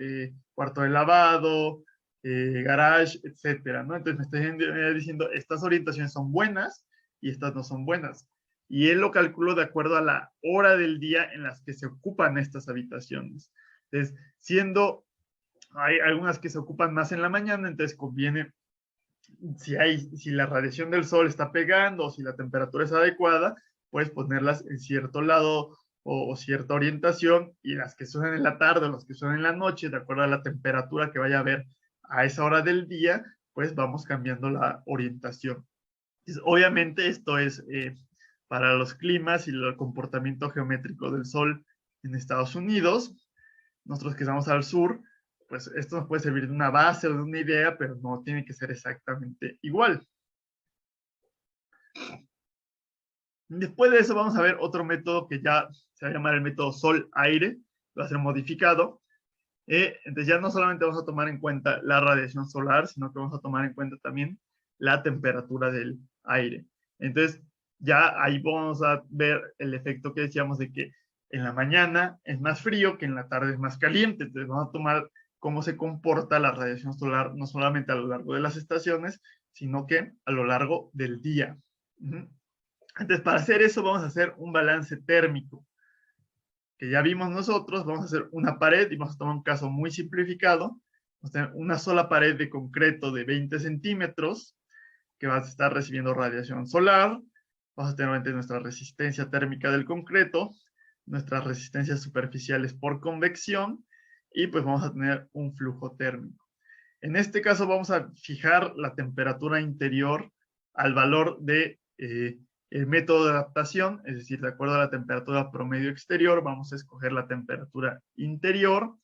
cuarto de lavado, garage, etcétera, ¿no? Entonces me está diciendo, estas orientaciones son buenas y estas no son buenas. Y él lo calculó de acuerdo a la hora del día en las que se ocupan estas habitaciones. Entonces, hay algunas que se ocupan más en la mañana, entonces conviene, si la radiación del sol está pegando o si la temperatura es adecuada, puedes ponerlas en cierto lado o cierta orientación, y las que suenan en la tarde o las que suenan en la noche, de acuerdo a la temperatura que vaya a haber a esa hora del día, pues vamos cambiando la orientación. Entonces, obviamente esto es para los climas y el comportamiento geométrico del sol en Estados Unidos. Nosotros que estamos al sur, pues esto nos puede servir de una base o de una idea, pero no tiene que ser exactamente igual. Después de eso vamos a ver otro método que ya se va a llamar el método sol-aire, va a ser modificado. Entonces ya no solamente vamos a tomar en cuenta la radiación solar, sino que vamos a tomar en cuenta también la temperatura del aire. Entonces ya ahí vamos a ver el efecto que decíamos de que en la mañana es más frío, que en la tarde es más caliente. Entonces vamos a tomar cómo se comporta la radiación solar, no solamente a lo largo de las estaciones, sino que a lo largo del día. Entonces, para hacer eso vamos a hacer un balance térmico, que ya vimos nosotros. Vamos a hacer una pared, y vamos a tomar un caso muy simplificado. Vamos a tener una sola pared de concreto de 20 centímetros, que va a estar recibiendo radiación solar. Vamos a tener nuestra resistencia térmica del concreto, nuestras resistencias superficiales por convección, y pues vamos a tener un flujo térmico. En este caso vamos a fijar la temperatura interior al valor de el método de adaptación, es decir, de acuerdo a la temperatura promedio exterior, vamos a escoger la temperatura interior,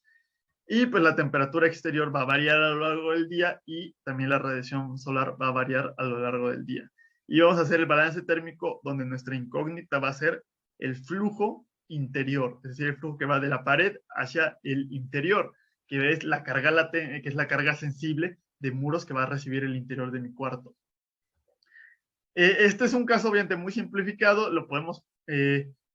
y pues la temperatura exterior va a variar a lo largo del día, y también la radiación solar va a variar a lo largo del día. Y vamos a hacer el balance térmico, donde nuestra incógnita va a ser el flujo interior, es decir, el flujo que va de la pared hacia el interior, que es la carga latente, que es la carga sensible de muros que va a recibir el interior de mi cuarto. Este es un caso obviamente muy simplificado, lo podemos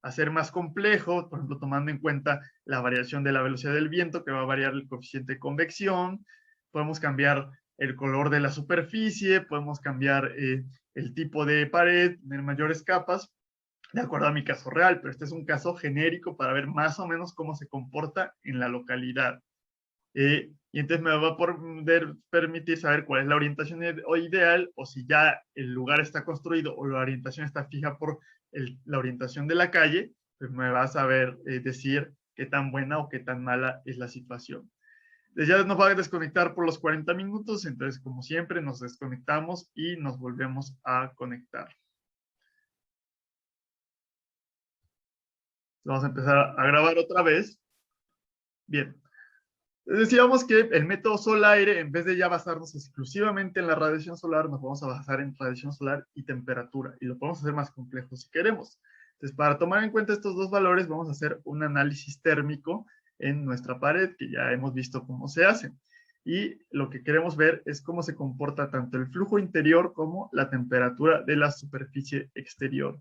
hacer más complejo, por ejemplo, tomando en cuenta la variación de la velocidad del viento, que va a variar el coeficiente de convección. Podemos cambiar el color de la superficie, podemos cambiar el tipo de pared, tener mayores capas, de acuerdo a mi caso real, pero este es un caso genérico para ver más o menos cómo se comporta en la localidad. Y entonces me va a poder permitir saber cuál es la orientación ideal, o si ya el lugar está construido o la orientación está fija por la orientación de la calle, pues me va a saber decir qué tan buena o qué tan mala es la situación. Entonces ya nos va a desconectar por los 40 minutos, entonces como siempre nos desconectamos y nos volvemos a conectar. Vamos a empezar a grabar otra vez. Bien. Decíamos que el método sol-aire, en vez de ya basarnos exclusivamente en la radiación solar, nos vamos a basar en radiación solar y temperatura, y lo podemos hacer más complejo si queremos. Entonces, para tomar en cuenta estos dos valores, vamos a hacer un análisis térmico en nuestra pared, que ya hemos visto cómo se hace. Y lo que queremos ver es cómo se comporta tanto el flujo interior como la temperatura de la superficie exterior.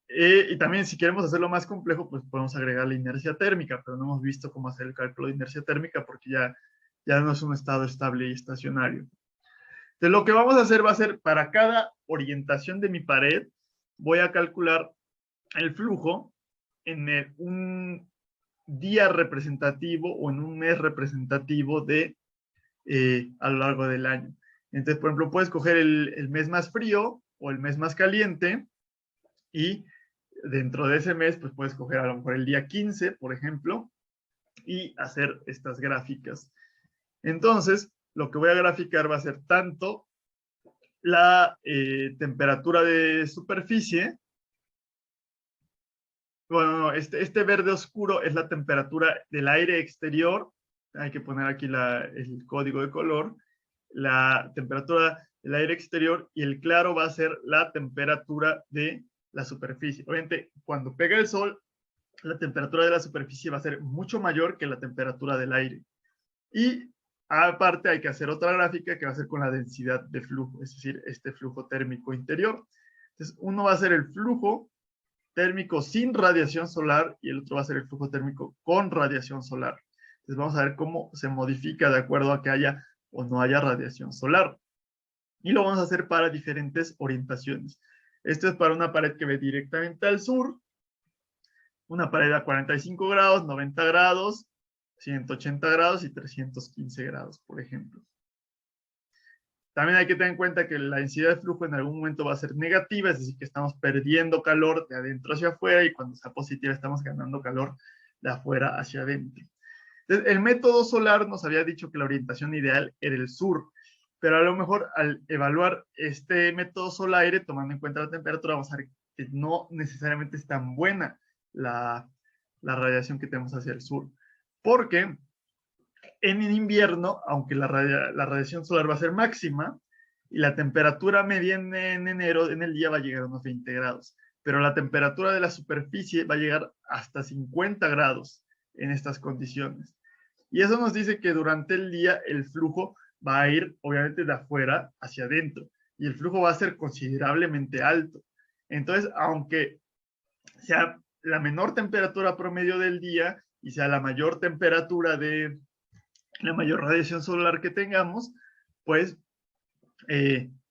Y también, si queremos hacerlo más complejo, pues podemos agregar la inercia térmica, pero no hemos visto cómo hacer el cálculo de inercia térmica porque ya no es un estado estable y estacionario. Entonces, lo que vamos a hacer va a ser, para cada orientación de mi pared, voy a calcular el flujo en un día representativo o en un mes representativo a lo largo del año. Entonces, por ejemplo, puedes coger el mes más frío o el mes más caliente, y dentro de ese mes, pues puedes coger a lo mejor el día 15, por ejemplo, y hacer estas gráficas. Entonces, lo que voy a graficar va a ser tanto la temperatura de superficie. Bueno, este verde oscuro es la temperatura del aire exterior. Hay que poner aquí el código de color. La temperatura del aire exterior, y el claro va a ser la temperatura de la superficie. Obviamente, cuando pega el sol, la temperatura de la superficie va a ser mucho mayor que la temperatura del aire. Y aparte hay que hacer otra gráfica que va a ser con la densidad de flujo, es decir, este flujo térmico interior. Entonces, uno va a ser el flujo térmico sin radiación solar y el otro va a ser el flujo térmico con radiación solar. Entonces, vamos a ver cómo se modifica de acuerdo a que haya o no haya radiación solar. Y lo vamos a hacer para diferentes orientaciones. Esto es para una pared que ve directamente al sur, una pared a 45 grados, 90 grados, 180 grados y 315 grados, por ejemplo. También hay que tener en cuenta que la densidad de flujo en algún momento va a ser negativa, es decir, que estamos perdiendo calor de adentro hacia afuera y cuando sea positiva estamos ganando calor de afuera hacia adentro. Entonces, el método solar nos había dicho que la orientación ideal era el sur, pero a lo mejor al evaluar este método sol-aire, tomando en cuenta la temperatura, vamos a ver que no necesariamente es tan buena la radiación que tenemos hacia el sur. Porque en invierno, aunque la radiación solar va a ser máxima, y la temperatura media en enero, en el día va a llegar a unos 20 grados, pero la temperatura de la superficie va a llegar hasta 50 grados en estas condiciones. Y eso nos dice que durante el día el flujo va a ir, obviamente, de afuera hacia adentro, y el flujo va a ser considerablemente alto. Entonces, aunque sea la menor temperatura promedio del día y sea la mayor temperatura de la mayor radiación solar que tengamos, pues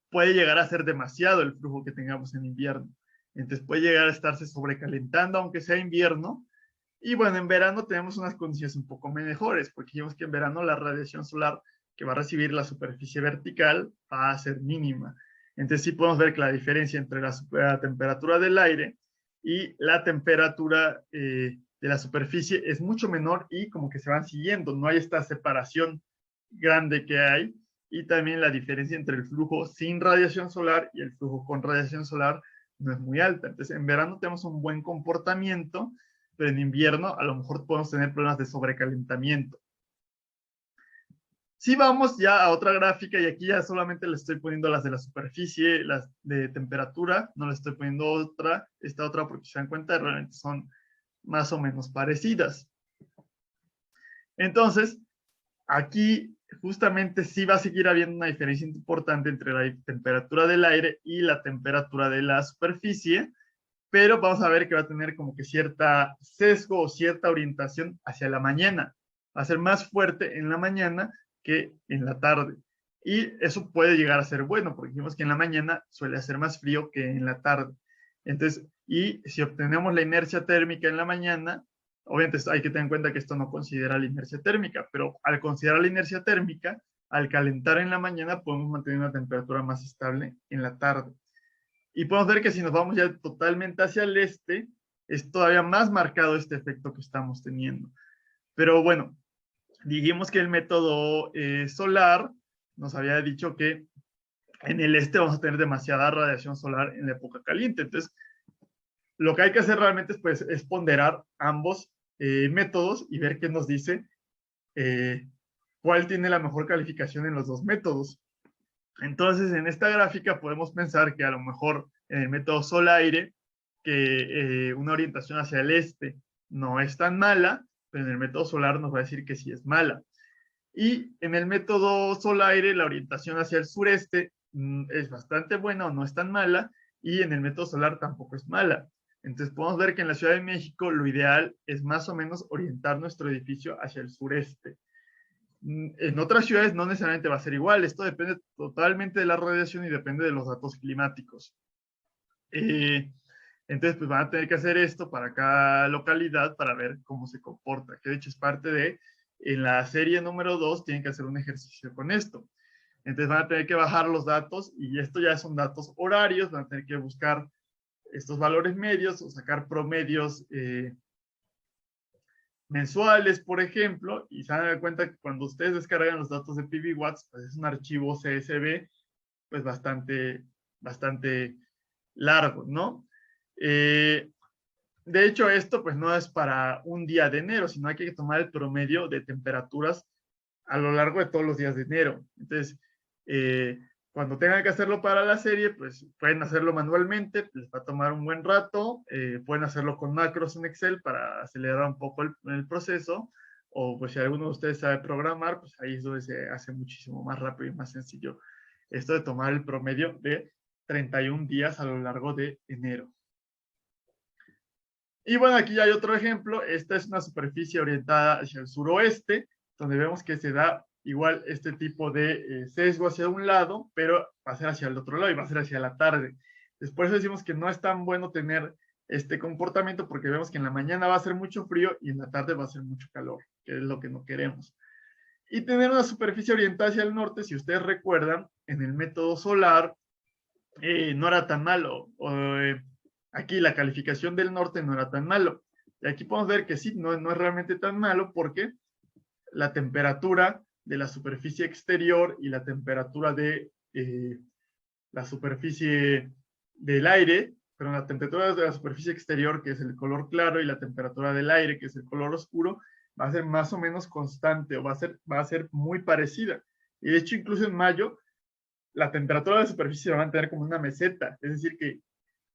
puede llegar a ser demasiado el flujo que tengamos en invierno. Entonces puede llegar a estarse sobrecalentando, aunque sea invierno. Y bueno, en verano tenemos unas condiciones un poco mejores, porque dijimos que en verano la radiación solar que va a recibir la superficie vertical va a ser mínima. Entonces sí podemos ver que la diferencia entre la temperatura del aire y la temperatura de la superficie es mucho menor y como que se van siguiendo, no hay esta separación grande que hay, y también la diferencia entre el flujo sin radiación solar y el flujo con radiación solar no es muy alta. Entonces en verano tenemos un buen comportamiento, pero en invierno a lo mejor podemos tener problemas de sobrecalentamiento. Si vamos ya a otra gráfica, y aquí ya solamente le estoy poniendo las de la superficie, las de temperatura, no le estoy poniendo esta otra porque se dan cuenta, realmente son más o menos parecidas. Entonces, aquí justamente sí va a seguir habiendo una diferencia importante entre la temperatura del aire y la temperatura de la superficie, pero vamos a ver que va a tener como que cierta sesgo o cierta orientación hacia la mañana. Va a ser más fuerte en la mañana que en la tarde. Y eso puede llegar a ser bueno, porque dijimos que en la mañana suele hacer más frío que en la tarde. Entonces, y si obtenemos la inercia térmica en la mañana, obviamente hay que tener en cuenta que esto no considera la inercia térmica, pero al considerar la inercia térmica, al calentar en la mañana podemos mantener una temperatura más estable en la tarde. Y podemos ver que si nos vamos ya totalmente hacia el este, es todavía más marcado este efecto que estamos teniendo. Pero bueno, dijimos que el método solar nos había dicho que en el este vamos a tener demasiada radiación solar en la época caliente. Entonces, lo que hay que hacer realmente es, pues, es ponderar ambos métodos y ver qué nos dice cuál tiene la mejor calificación en los dos métodos. Entonces, en esta gráfica podemos pensar que a lo mejor en el método sol-aire, que una orientación hacia el este no es tan mala, pero en el método solar nos va a decir que sí es mala. Y en el método sol-aire, la orientación hacia el sureste es bastante buena o no es tan mala, y en el método solar tampoco es mala. Entonces podemos ver que en la Ciudad de México lo ideal es más o menos orientar nuestro edificio hacia el sureste. En otras ciudades no necesariamente va a ser igual, esto depende totalmente de la radiación y depende de los datos climáticos. Entonces, pues van a tener que hacer esto para cada localidad para ver cómo se comporta, que de hecho es parte de, en la serie número 2 tienen que hacer un ejercicio con esto. Entonces van a tener que bajar los datos, y esto ya son datos horarios, van a tener que buscar estos valores medios o sacar promedios mensuales, por ejemplo, y se van a dar cuenta que cuando ustedes descargan los datos de PBWatts, pues es un archivo CSV, pues bastante largo, ¿no? De hecho, esto pues no es para un día de enero, sino hay que tomar el promedio de temperaturas a lo largo de todos los días de enero. Entonces, cuando tengan que hacerlo para la serie, pues pueden hacerlo manualmente, les va a tomar un buen rato, pueden hacerlo con macros en Excel para acelerar un poco el proceso, o pues si alguno de ustedes sabe programar, pues ahí es donde se hace muchísimo más rápido y más sencillo esto de tomar el promedio de 31 días a lo largo de enero. Y bueno, aquí ya hay otro ejemplo. Esta es una superficie orientada hacia el suroeste, donde vemos que se da igual este tipo de sesgo hacia un lado, pero va a ser hacia el otro lado y va a ser hacia la tarde. Después decimos que no es tan bueno tener este comportamiento porque vemos que en la mañana va a ser mucho frío y en la tarde va a ser mucho calor, que es lo que no queremos. Y tener una superficie orientada hacia el norte, si ustedes recuerdan, en el método solar no era tan malo. Aquí la calificación del norte no era tan malo. Y aquí podemos ver que sí, no es realmente tan malo porque la temperatura de la superficie exterior y la temperatura de la superficie del aire, pero la temperatura de la superficie exterior, que es el color claro, y la temperatura del aire, que es el color oscuro, va a ser más o menos constante o va a ser muy parecida. Y de hecho, incluso en mayo, la temperatura de la superficie va a mantener como una meseta, es decir, que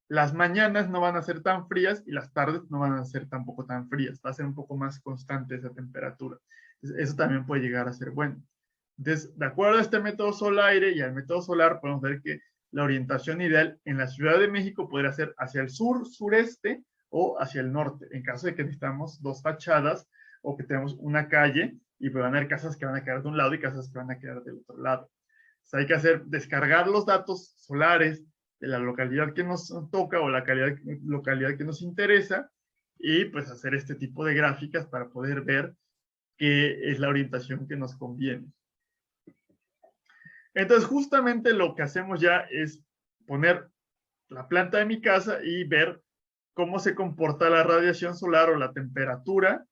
las mañanas no van a ser tan frías y las tardes no van a ser tampoco tan frías, va a ser un poco más constante esa temperatura. Entonces, eso también puede llegar a ser bueno. Entonces, de acuerdo a este método sol-aire y al método solar, podemos ver que la orientación ideal en la Ciudad de México podría ser hacia el sur, sureste o hacia el norte, en caso de que necesitamos dos fachadas o que tenemos una calle y van a haber casas que van a quedar de un lado y casas que van a quedar del otro lado. Hay que descargar los datos solares de la localidad que nos toca o la localidad que nos interesa y pues hacer este tipo de gráficas para poder ver qué es la orientación que nos conviene. Entonces justamente lo que hacemos ya es poner la planta de mi casa y ver cómo se comporta la radiación solar o la temperatura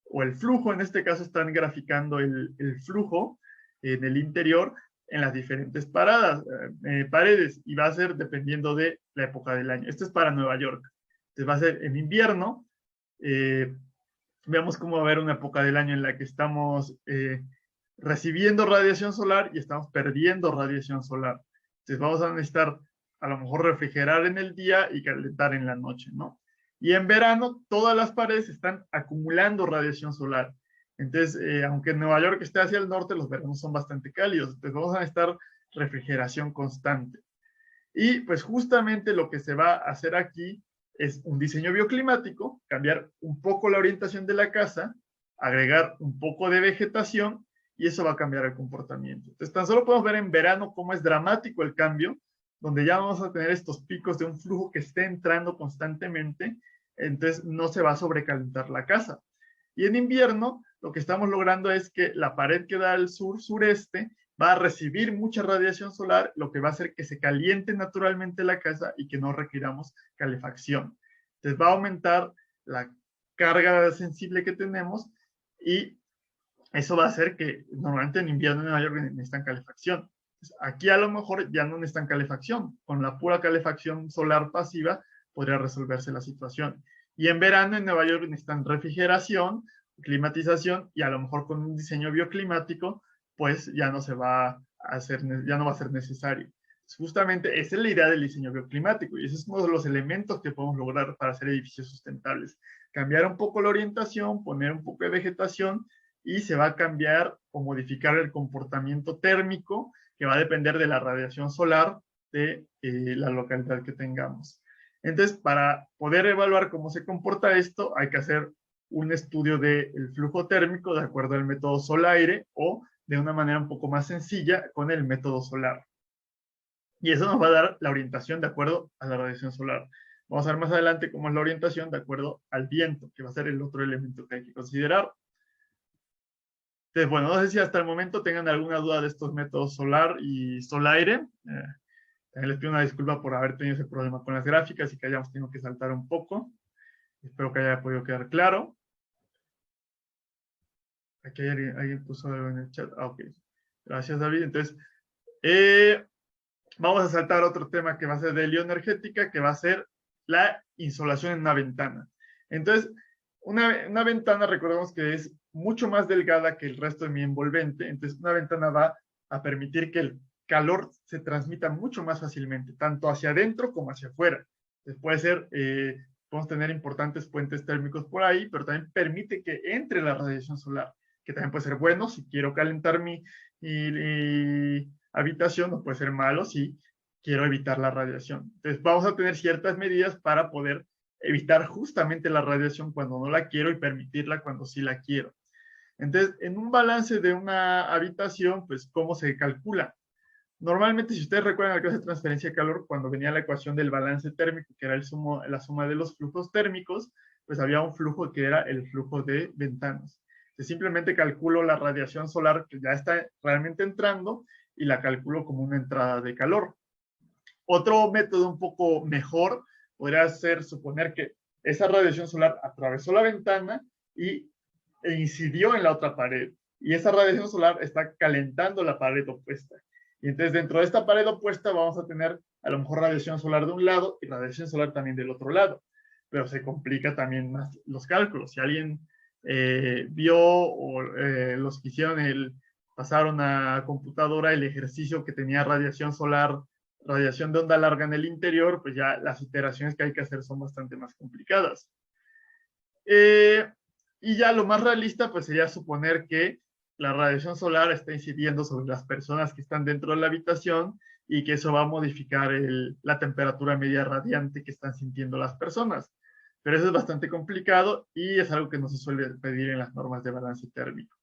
o el flujo. En este caso están graficando el flujo en el interior en las diferentes paredes y va a ser dependiendo de la época del año. Esto es para Nueva York. Entonces va a ser en invierno. Veamos cómo va a haber una época del año en la que estamos recibiendo radiación solar y estamos perdiendo radiación solar. Entonces vamos a necesitar a lo mejor refrigerar en el día y calentar en la noche, ¿no? Y en verano todas las paredes están acumulando radiación solar. Entonces, aunque Nueva York esté hacia el norte, los veranos son bastante cálidos. Entonces vamos a necesitar refrigeración constante. Y pues justamente lo que se va a hacer aquí es un diseño bioclimático, cambiar un poco la orientación de la casa, agregar un poco de vegetación y eso va a cambiar el comportamiento. Entonces, tan solo podemos ver en verano cómo es dramático el cambio, donde ya vamos a tener estos picos de un flujo que esté entrando constantemente, entonces no se va a sobrecalentar la casa. Y en invierno, lo que estamos logrando es que la pared que da al sur-sureste va a recibir mucha radiación solar, lo que va a hacer que se caliente naturalmente la casa y que no requiramos calefacción. Entonces va a aumentar la carga sensible que tenemos y eso va a hacer que normalmente en invierno en Nueva York necesitan calefacción. Aquí a lo mejor ya no necesitan calefacción. Con la pura calefacción solar pasiva podría resolverse la situación. Y en verano en Nueva York necesitan refrigeración, climatización y a lo mejor con un diseño bioclimático pues ya no se va a hacer, ya no va a ser necesario. Justamente esa es la idea del diseño bioclimático y ese es uno de los elementos que podemos lograr para hacer edificios sustentables. Cambiar un poco la orientación, poner un poco de vegetación y se va a cambiar o modificar el comportamiento térmico que va a depender de la radiación solar de la localidad que tengamos. Entonces, para poder evaluar cómo se comporta esto, hay que hacer un estudio del flujo térmico de acuerdo al método sol-aire o de una manera un poco más sencilla con el método solar. Y eso nos va a dar la orientación de acuerdo a la radiación solar. Vamos a ver más adelante cómo es la orientación de acuerdo al viento, que va a ser el otro elemento que hay que considerar. Entonces, bueno, no sé si hasta el momento tengan alguna duda de estos métodos solar y sol-aire. Les pido una disculpa por haber tenido ese problema con las gráficas y que hayamos tenido que saltar un poco. Espero que haya podido quedar claro. Aquí alguien puso algo en el chat. Ah, ok. Gracias, David. Entonces, vamos a saltar a otro tema que va a ser de helioenergética, que va a ser la insolación en una ventana. Entonces, una ventana, recordemos que es mucho más delgada que el resto de mi envolvente. Entonces, una ventana va a permitir que calor se transmita mucho más fácilmente, tanto hacia adentro como hacia afuera. Entonces puede ser, podemos tener importantes puentes térmicos por ahí, pero también permite que entre la radiación solar, que también puede ser bueno si quiero calentar mi habitación, o puede ser malo si quiero evitar la radiación. Entonces vamos a tener ciertas medidas para poder evitar justamente la radiación cuando no la quiero y permitirla cuando sí la quiero. Entonces, en un balance de una habitación, pues, ¿cómo se calcula? Normalmente, si ustedes recuerdan la clase de transferencia de calor, cuando venía la ecuación del balance térmico, que era la suma de los flujos térmicos, pues había un flujo que era el flujo de ventanas. Entonces, simplemente calculo la radiación solar que ya está realmente entrando y la calculo como una entrada de calor. Otro método un poco mejor podría ser suponer que esa radiación solar atravesó la ventana e incidió en la otra pared. Y esa radiación solar está calentando la pared opuesta. Y entonces dentro de esta pared opuesta vamos a tener a lo mejor radiación solar de un lado y radiación solar también del otro lado. Pero se complica también más los cálculos. Si alguien vio o los que hicieron pasaron a computadora el ejercicio que tenía radiación solar, radiación de onda larga en el interior, pues ya las iteraciones que hay que hacer son bastante más complicadas. Y ya lo más realista pues sería suponer que la radiación solar está incidiendo sobre las personas que están dentro de la habitación y que eso va a modificar la temperatura media radiante que están sintiendo las personas. Pero eso es bastante complicado y es algo que no se suele pedir en las normas de balance térmico.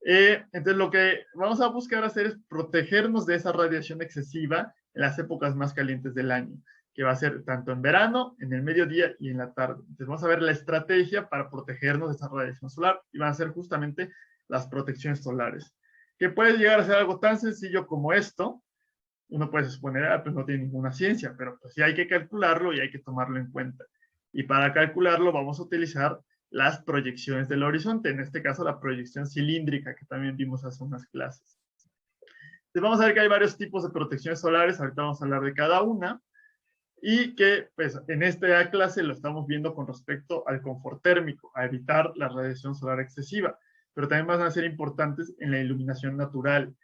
Entonces lo que vamos a buscar hacer es protegernos de esa radiación excesiva en las épocas más calientes del año, que va a ser tanto en verano, en el mediodía y en la tarde. Entonces vamos a ver la estrategia para protegernos de esa radiación solar y van a ser justamente las protecciones solares, que puede llegar a ser algo tan sencillo como esto. Uno puede suponer, pues no tiene ninguna ciencia, pero pues sí hay que calcularlo y hay que tomarlo en cuenta. Y para calcularlo vamos a utilizar las proyecciones del horizonte, en este caso la proyección cilíndrica, que también vimos hace unas clases. Entonces vamos a ver que hay varios tipos de protecciones solares, ahorita vamos a hablar de cada una, y que pues en esta clase lo estamos viendo con respecto al confort térmico, a evitar la radiación solar excesiva, pero también van a ser importantes en la iluminación natural,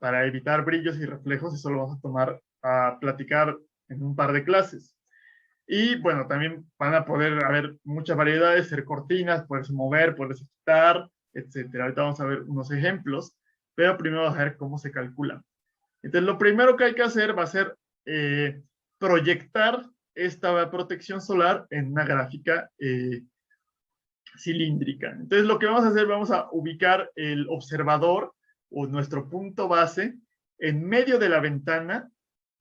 para evitar brillos y reflejos. Eso lo vamos a tomar a platicar en un par de clases. Y bueno, también van a poder haber muchas variedades, ser cortinas, poderse mover, poderse quitar, etcétera. Ahorita vamos a ver unos ejemplos, pero primero vamos a ver cómo se calculan. Entonces, lo primero que hay que hacer va a ser proyectar esta protección solar en una gráfica cilíndrica. Entonces, lo que vamos a hacer, vamos a ubicar el observador o nuestro punto base en medio de la ventana,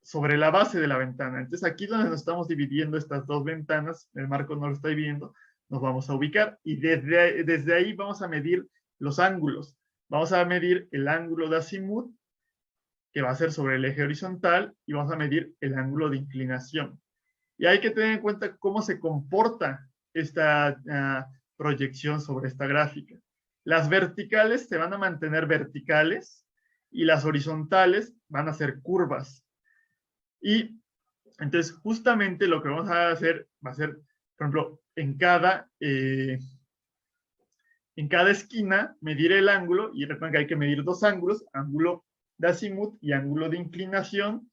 sobre la base de la ventana. Entonces, aquí donde nos estamos dividiendo estas dos ventanas, el marco no lo está viendo, nos vamos a ubicar y desde ahí vamos a medir los ángulos. Vamos a medir el ángulo de azimut, que va a ser sobre el eje horizontal, y vamos a medir el ángulo de inclinación. Y hay que tener en cuenta cómo se comporta esta proyección sobre esta gráfica. Las verticales se van a mantener verticales y las horizontales van a ser curvas. Y entonces justamente lo que vamos a hacer va a ser, por ejemplo, en cada esquina medir el ángulo, y recuerden que hay que medir dos ángulos, ángulo de azimut y ángulo de inclinación,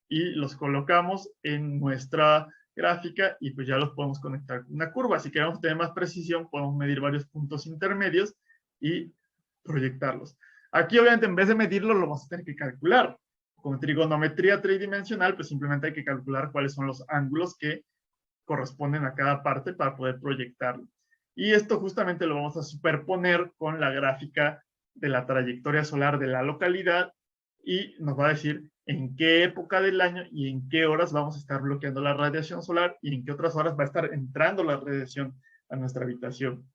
y los colocamos en nuestra gráfica y pues ya los podemos conectar con una curva. Si queremos tener más precisión, podemos medir varios puntos intermedios y proyectarlos. Aquí obviamente en vez de medirlo lo vamos a tener que calcular. Con trigonometría tridimensional, pues simplemente hay que calcular cuáles son los ángulos que corresponden a cada parte para poder proyectarlo. Y esto justamente lo vamos a superponer con la gráfica de la trayectoria solar de la localidad y nos va a decir en qué época del año y en qué horas vamos a estar bloqueando la radiación solar y en qué otras horas va a estar entrando la radiación a nuestra habitación.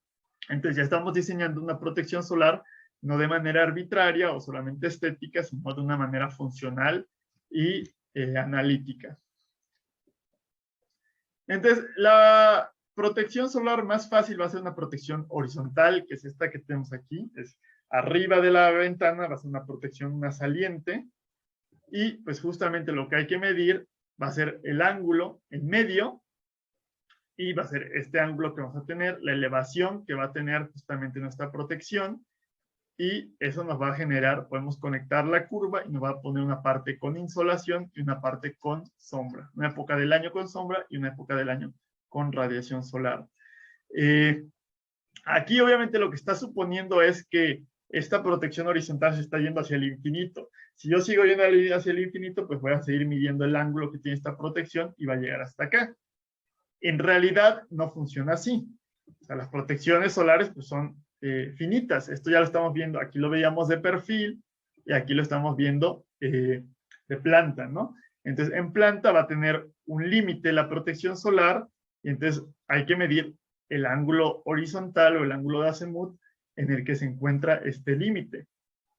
Entonces ya estamos diseñando una protección solar no de manera arbitraria o solamente estética, sino de una manera funcional y analítica. Entonces, la protección solar más fácil va a ser una protección horizontal, que es esta que tenemos aquí. Es arriba de la ventana, va a ser una protección, una saliente. Y pues justamente lo que hay que medir va a ser el ángulo en medio y va a ser este ángulo que vamos a tener, la elevación que va a tener justamente nuestra protección y eso nos va a generar, podemos conectar la curva y nos va a poner una parte con insolación y una parte con sombra. Una época del año con sombra y una época del año con radiación solar. Aquí obviamente lo que está suponiendo es que esta protección horizontal se está yendo hacia el infinito. Si yo sigo yendo hacia el infinito, pues voy a seguir midiendo el ángulo que tiene esta protección y va a llegar hasta acá. En realidad no funciona así. O sea, las protecciones solares pues son finitas. Esto ya lo estamos viendo, aquí lo veíamos de perfil y aquí lo estamos viendo de planta, ¿no? Entonces, en planta va a tener un límite la protección solar y entonces hay que medir el ángulo horizontal o el ángulo de azimut en el que se encuentra este límite.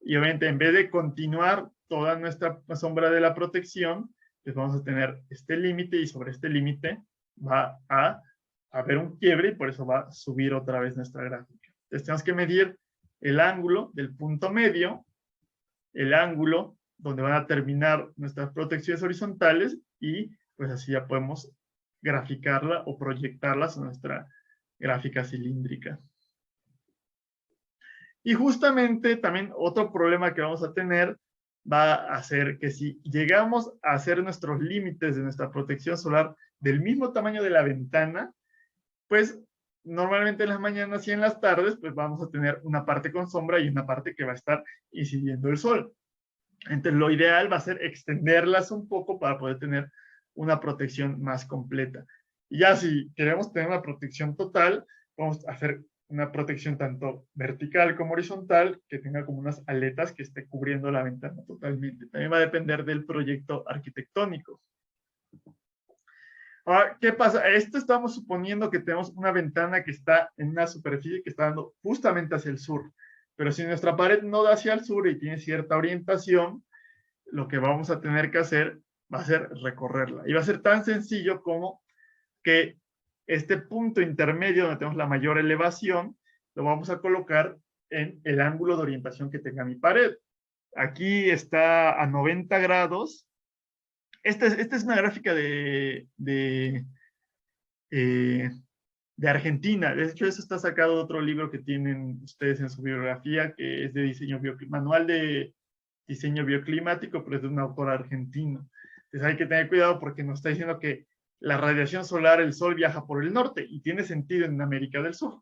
Y obviamente en vez de continuar toda nuestra sombra de la protección, pues vamos a tener este límite y sobre este límite va a haber un quiebre y por eso va a subir otra vez nuestra gráfica. Entonces tenemos que medir el ángulo del punto medio, el ángulo donde van a terminar nuestras protecciones horizontales y pues así ya podemos graficarla o proyectarlas en nuestra gráfica cilíndrica. Y justamente también otro problema que vamos a tener va a ser que si llegamos a hacer nuestros límites de nuestra protección solar del mismo tamaño de la ventana, pues normalmente en las mañanas y en las tardes, pues vamos a tener una parte con sombra y una parte que va a estar incidiendo el sol. Entonces lo ideal va a ser extenderlas un poco para poder tener una protección más completa. Y ya si queremos tener una protección total, vamos a hacer una protección tanto vertical como horizontal, que tenga como unas aletas que esté cubriendo la ventana totalmente. También va a depender del proyecto arquitectónico. Ahora, ¿qué pasa? Esto estamos suponiendo que tenemos una ventana que está en una superficie que está dando justamente hacia el sur. Pero si nuestra pared no da hacia el sur y tiene cierta orientación, lo que vamos a tener que hacer va a ser recorrerla. Y va a ser tan sencillo como que este punto intermedio donde tenemos la mayor elevación, lo vamos a colocar en el ángulo de orientación que tenga mi pared. Aquí está a 90 grados. Esta es una gráfica de Argentina. De hecho, eso está sacado de otro libro que tienen ustedes en su bibliografía, que es de diseño manual de diseño bioclimático, pero es de un autor argentino. Entonces hay que tener cuidado porque nos está diciendo que la radiación solar, el sol viaja por el norte y tiene sentido en América del Sur.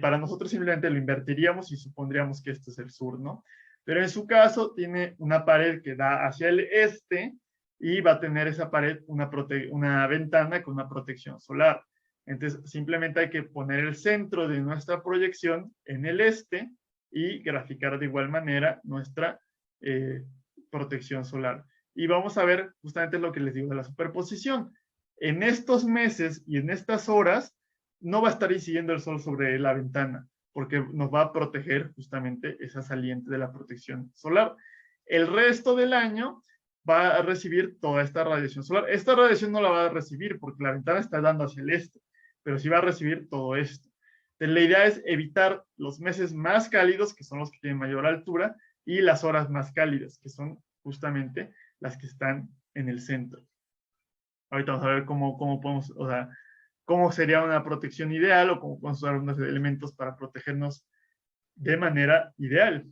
Para nosotros simplemente lo invertiríamos y supondríamos que este es el sur, ¿no? Pero en su caso tiene una pared que da hacia el este y va a tener esa pared una ventana con una protección solar. Entonces simplemente hay que poner el centro de nuestra proyección en el este y graficar de igual manera nuestra protección solar. Y vamos a ver justamente lo que les digo de la superposición. En estos meses y en estas horas no va a estar incidiendo el sol sobre la ventana, porque nos va a proteger justamente esa saliente de la protección solar. El resto del año va a recibir toda esta radiación solar. Esta radiación no la va a recibir porque la ventana está dando hacia el este, pero sí va a recibir todo esto. Entonces, la idea es evitar los meses más cálidos, que son los que tienen mayor altura, y las horas más cálidas, que son justamente las que están en el centro. Ahorita vamos a ver cómo podemos, o sea, cómo sería una protección ideal o cómo podemos usar unos elementos para protegernos de manera ideal.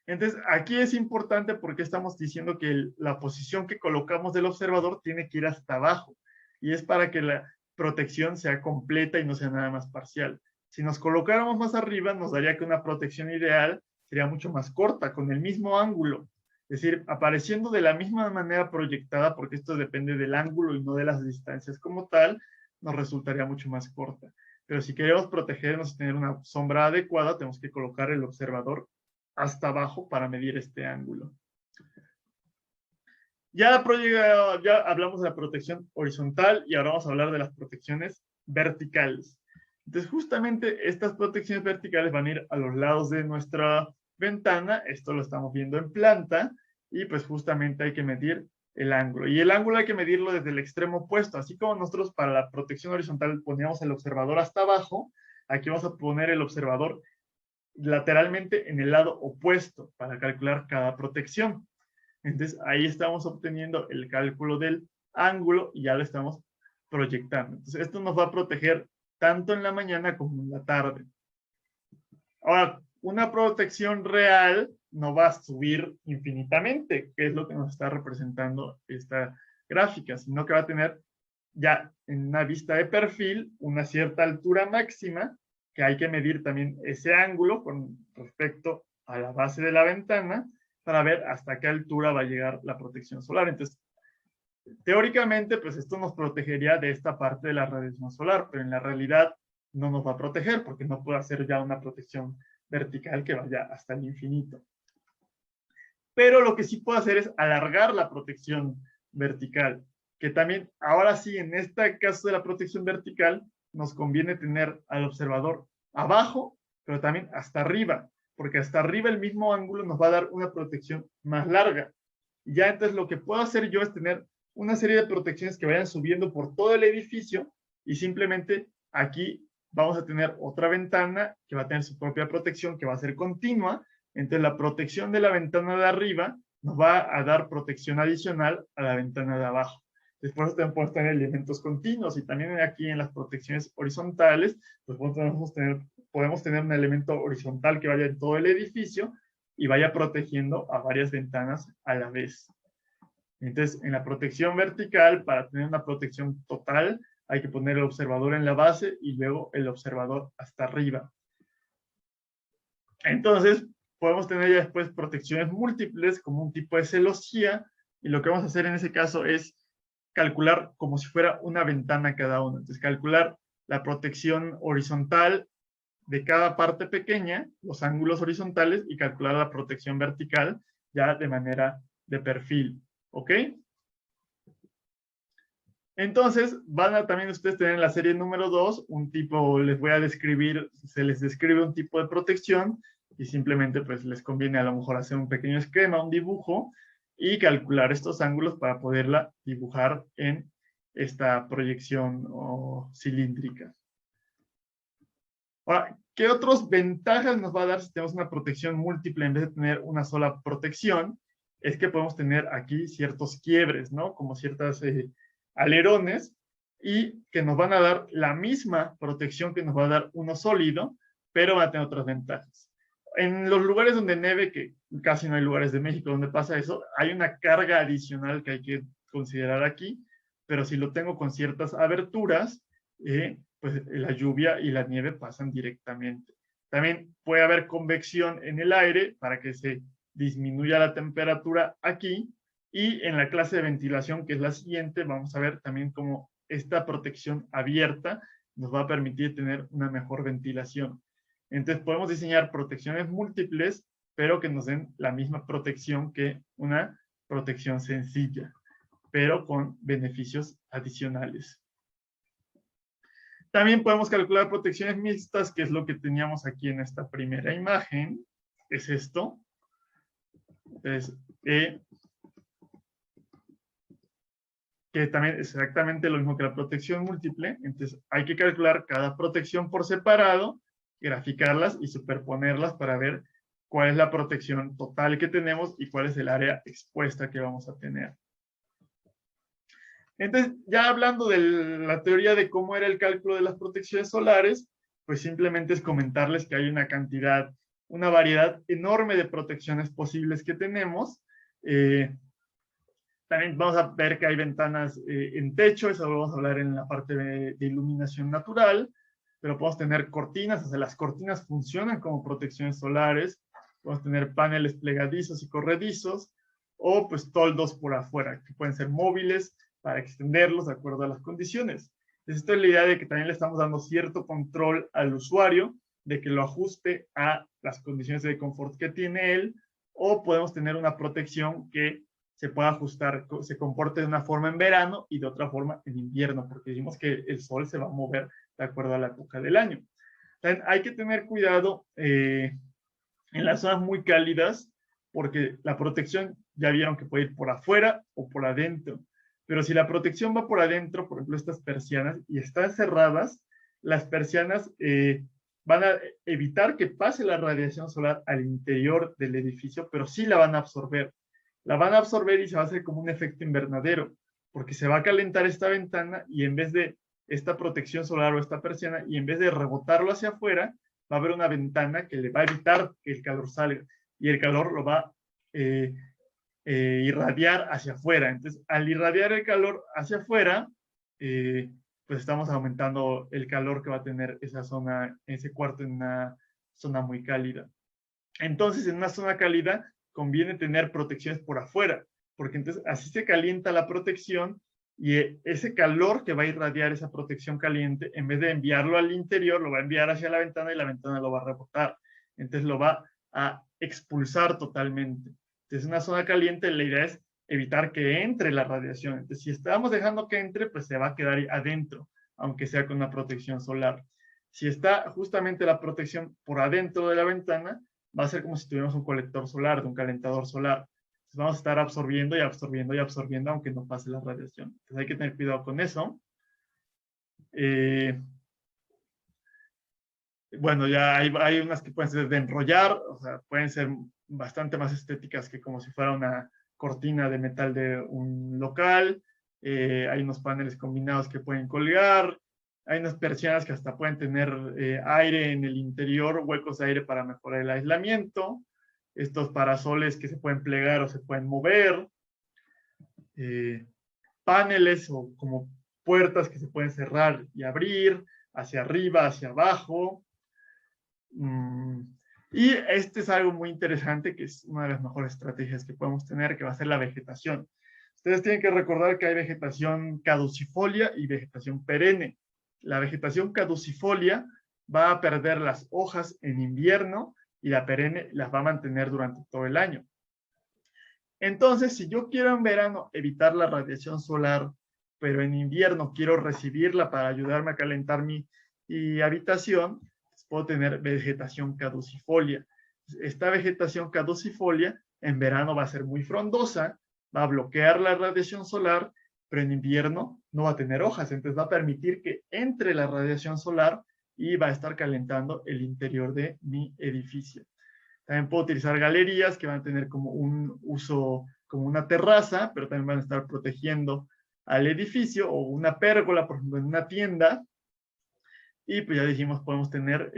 Entonces, aquí es importante porque estamos diciendo que la posición que colocamos del observador tiene que ir hasta abajo y es para que la protección sea completa y no sea nada más parcial. Si nos colocáramos más arriba, nos daría que una protección ideal sería mucho más corta, con el mismo ángulo. Es decir, apareciendo de la misma manera proyectada, porque esto depende del ángulo y no de las distancias como tal, nos resultaría mucho más corta. Pero si queremos protegernos y tener una sombra adecuada, tenemos que colocar el observador hasta abajo para medir este ángulo. Ya hablamos de la protección horizontal y ahora vamos a hablar de las protecciones verticales. Entonces, justamente estas protecciones verticales van a ir a los lados de nuestra ventana. Esto lo estamos viendo en planta y pues justamente hay que medir el ángulo. Y el ángulo hay que medirlo desde el extremo opuesto. Así como nosotros para la protección horizontal poníamos el observador hasta abajo, aquí vamos a poner el observador lateralmente en el lado opuesto para calcular cada protección. Entonces ahí estamos obteniendo el cálculo del ángulo y ya lo estamos proyectando. Entonces esto nos va a proteger tanto en la mañana como en la tarde. Ahora, una protección real no va a subir infinitamente, que es lo que nos está representando esta gráfica, sino que va a tener ya en una vista de perfil una cierta altura máxima, que hay que medir también ese ángulo con respecto a la base de la ventana para ver hasta qué altura va a llegar la protección solar. Entonces, teóricamente, pues esto nos protegería de esta parte de la radiación solar, pero en la realidad no nos va a proteger porque no puede hacer ya una protección vertical que vaya hasta el infinito. Pero lo que sí puedo hacer es alargar la protección vertical, que también, ahora sí, en este caso de la protección vertical, nos conviene tener al observador abajo, pero también hasta arriba, porque hasta arriba el mismo ángulo nos va a dar una protección más larga. Y ya entonces lo que puedo hacer yo es tener una serie de protecciones que vayan subiendo por todo el edificio y simplemente aquí vamos a tener otra ventana que va a tener su propia protección que va a ser continua. Entonces la protección de la ventana de arriba nos va a dar protección adicional a la ventana de abajo. Después también podemos tener elementos continuos y también aquí en las protecciones horizontales, pues podemos tener un elemento horizontal que vaya en todo el edificio y vaya protegiendo a varias ventanas a la vez. Entonces, en la protección vertical, para tener una protección total, hay que poner el observador en la base y luego el observador hasta arriba. Entonces, podemos tener ya después protecciones múltiples como un tipo de celosía, y lo que vamos a hacer en ese caso es calcular como si fuera una ventana cada uno. Entonces, calcular la protección horizontal de cada parte pequeña, los ángulos horizontales, y calcular la protección vertical ya de manera de perfil. ¿Ok? Entonces, van a también ustedes tener en la serie número 2 un tipo, les voy a describir, se les describe un tipo de protección y simplemente pues les conviene a lo mejor hacer un pequeño esquema, un dibujo y calcular estos ángulos para poderla dibujar en esta proyección cilíndrica. Ahora, ¿qué otras ventajas nos va a dar si tenemos una protección múltiple en vez de tener una sola protección? Es que podemos tener aquí ciertos quiebres, ¿no? Como ciertas alerones y que nos van a dar la misma protección que nos va a dar uno sólido, pero va a tener otras ventajas. En los lugares donde nieve, que casi no hay lugares de México donde pasa eso, hay una carga adicional que hay que considerar aquí, pero si lo tengo con ciertas aberturas, pues la lluvia y la nieve pasan directamente. También puede haber convección en el aire para que se disminuya la temperatura aquí, y en la clase de ventilación, que es la siguiente, vamos a ver también cómo esta protección abierta nos va a permitir tener una mejor ventilación. Entonces podemos diseñar protecciones múltiples, pero que nos den la misma protección que una protección sencilla, pero con beneficios adicionales. También podemos calcular protecciones mixtas, que es lo que teníamos aquí en esta primera imagen. Es esto. Entonces, que también es exactamente lo mismo que la protección múltiple. Entonces, hay que calcular cada protección por separado, graficarlas y superponerlas para ver cuál es la protección total que tenemos y cuál es el área expuesta que vamos a tener. Entonces, ya hablando de la teoría de cómo era el cálculo de las protecciones solares, pues simplemente es comentarles que hay una cantidad, una variedad enorme de protecciones posibles que tenemos. También vamos a ver que hay ventanas en techo, eso lo vamos a hablar en la parte de iluminación natural, pero podemos tener cortinas, o sea, las cortinas funcionan como protecciones solares, podemos tener paneles plegadizos y corredizos, o pues toldos por afuera, que pueden ser móviles para extenderlos de acuerdo a las condiciones. Entonces, esto es la idea de que también le estamos dando cierto control al usuario, de que lo ajuste a las condiciones de confort que tiene él, o podemos tener una protección que se pueda ajustar, se comporte de una forma en verano y de otra forma en invierno, porque decimos que el sol se va a mover de acuerdo a la época del año. Entonces, hay que tener cuidado en las zonas muy cálidas, porque la protección ya vieron que puede ir por afuera o por adentro. Pero si la protección va por adentro, por ejemplo, estas persianas, y están cerradas, las persianas van a evitar que pase la radiación solar al interior del edificio, pero sí la van a absorber. La van a absorber y se va a hacer como un efecto invernadero, porque se va a calentar esta ventana y en vez de esta protección solar o esta persiana, y en vez de rebotarlo hacia afuera, va a haber una ventana que le va a evitar que el calor salga, y el calor lo va irradiar hacia afuera. Entonces, al irradiar el calor hacia afuera, pues estamos aumentando el calor que va a tener esa zona, ese cuarto en una zona muy cálida. Entonces, en una zona cálida conviene tener protecciones por afuera, porque entonces así se calienta la protección y ese calor que va a irradiar esa protección caliente, en vez de enviarlo al interior, lo va a enviar hacia la ventana y la ventana lo va a rebotar. Entonces lo va a expulsar totalmente. Entonces, en una zona caliente, la idea es evitar que entre la radiación. Entonces, si estamos dejando que entre, pues se va a quedar adentro, aunque sea con una protección solar. Si está justamente la protección por adentro de la ventana, va a ser como si tuviéramos un colector solar, de un calentador solar. Entonces vamos a estar absorbiendo y absorbiendo y absorbiendo, aunque no pase la radiación. Entonces hay que tener cuidado con eso. Bueno, ya hay unas que pueden ser de enrollar, o sea, pueden ser bastante más estéticas que como si fuera una cortina de metal de un local. Hay unos paneles combinados que pueden colgar. Hay unas persianas que hasta pueden tener aire en el interior, huecos de aire para mejorar el aislamiento. Estos parasoles que se pueden plegar o se pueden mover. Paneles o como puertas que se pueden cerrar y abrir hacia arriba, hacia abajo. Y este es algo muy interesante, que es una de las mejores estrategias que podemos tener, que va a ser la vegetación. Ustedes tienen que recordar que hay vegetación caducifolia y vegetación perenne. La vegetación caducifolia va a perder las hojas en invierno y la perenne las va a mantener durante todo el año. Entonces, si yo quiero en verano evitar la radiación solar, pero en invierno quiero recibirla para ayudarme a calentar mi habitación, puedo tener vegetación caducifolia. Esta vegetación caducifolia en verano va a ser muy frondosa, va a bloquear la radiación solar, pero en invierno no va a tener hojas, entonces va a permitir que entre la radiación solar y va a estar calentando el interior de mi edificio. También puedo utilizar galerías que van a tener como un uso, como una terraza, pero también van a estar protegiendo al edificio, o una pérgola, por ejemplo, en una tienda. Y pues ya dijimos, podemos tener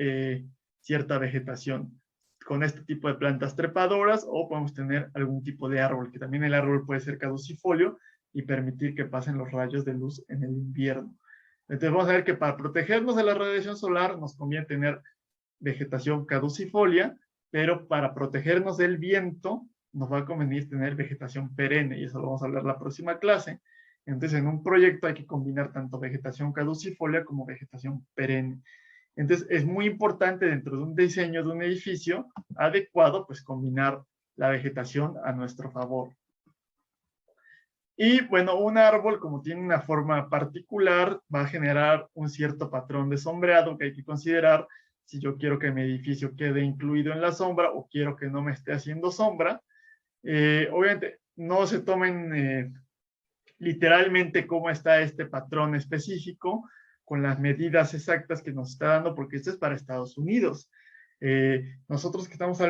cierta vegetación con este tipo de plantas trepadoras, o podemos tener algún tipo de árbol, que también el árbol puede ser caducifolio y permitir que pasen los rayos de luz en el invierno. Entonces vamos a ver que para protegernos de la radiación solar nos conviene tener vegetación caducifolia, pero para protegernos del viento nos va a convenir tener vegetación perenne, y eso lo vamos a hablar en la próxima clase. Entonces, en un proyecto hay que combinar tanto vegetación caducifolia como vegetación perenne. Entonces, es muy importante dentro de un diseño de un edificio adecuado, pues combinar la vegetación a nuestro favor. Y bueno, un árbol, como tiene una forma particular, va a generar un cierto patrón de sombreado que hay que considerar si yo quiero que mi edificio quede incluido en la sombra o quiero que no me esté haciendo sombra. Obviamente, no se tomen literalmente cómo está este patrón específico con las medidas exactas que nos está dando, porque esto es para Estados Unidos. Nosotros que estamos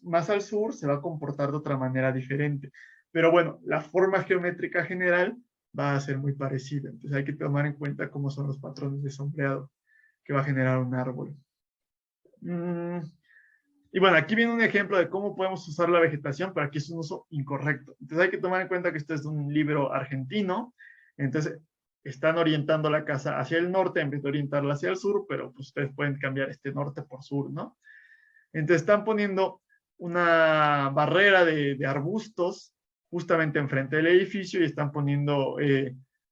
más al sur se va a comportar de otra manera diferente. Pero bueno, la forma geométrica general va a ser muy parecida. Entonces hay que tomar en cuenta cómo son los patrones de sombreado que va a generar un árbol. Y bueno, aquí viene un ejemplo de cómo podemos usar la vegetación, pero aquí es un uso incorrecto. Entonces hay que tomar en cuenta que esto es de un libro argentino. Entonces están orientando la casa hacia el norte en vez de orientarla hacia el sur, pero pues ustedes pueden cambiar este norte por sur, ¿no? Entonces están poniendo una barrera de arbustos justamente enfrente del edificio y están poniendo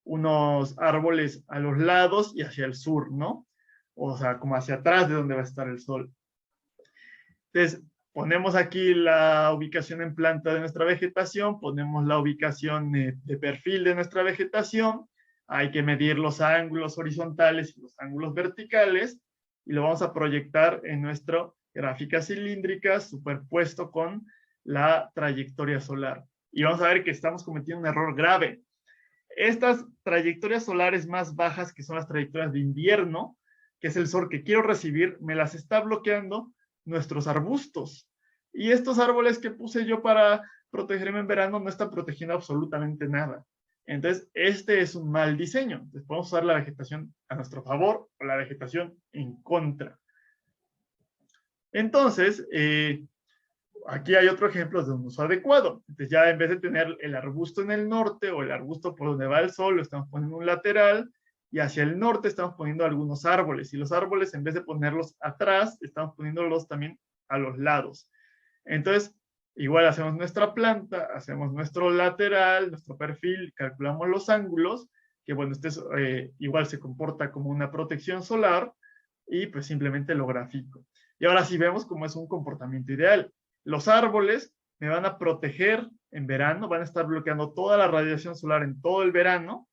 unos árboles a los lados y hacia el sur, ¿no? O sea, como hacia atrás de donde va a estar el sol. Entonces, ponemos aquí la ubicación en planta de nuestra vegetación, ponemos la ubicación de perfil de nuestra vegetación, hay que medir los ángulos horizontales y los ángulos verticales, y lo vamos a proyectar en nuestra gráfica cilíndrica superpuesto con la trayectoria solar. Y vamos a ver que estamos cometiendo un error grave. Estas trayectorias solares más bajas, que son las trayectorias de invierno, que es el sol que quiero recibir, me las está bloqueando nuestros arbustos. Y estos árboles que puse yo para protegerme en verano no están protegiendo absolutamente nada. Entonces, este es un mal diseño. Entonces, podemos usar la vegetación a nuestro favor o la vegetación en contra. Entonces, aquí hay otro ejemplo de un uso adecuado. Entonces ya en vez de tener el arbusto en el norte o el arbusto por donde va el sol, lo estamos poniendo un lateral, y hacia el norte estamos poniendo algunos árboles. Y los árboles, en vez de ponerlos atrás, estamos poniéndolos también a los lados. Entonces, igual hacemos nuestra planta, hacemos nuestro lateral, nuestro perfil, calculamos los ángulos, que bueno, este es, igual se comporta como una protección solar, y pues simplemente lo grafico. Y ahora sí vemos cómo es un comportamiento ideal. Los árboles me van a proteger en verano, van a estar bloqueando toda la radiación solar en todo el verano.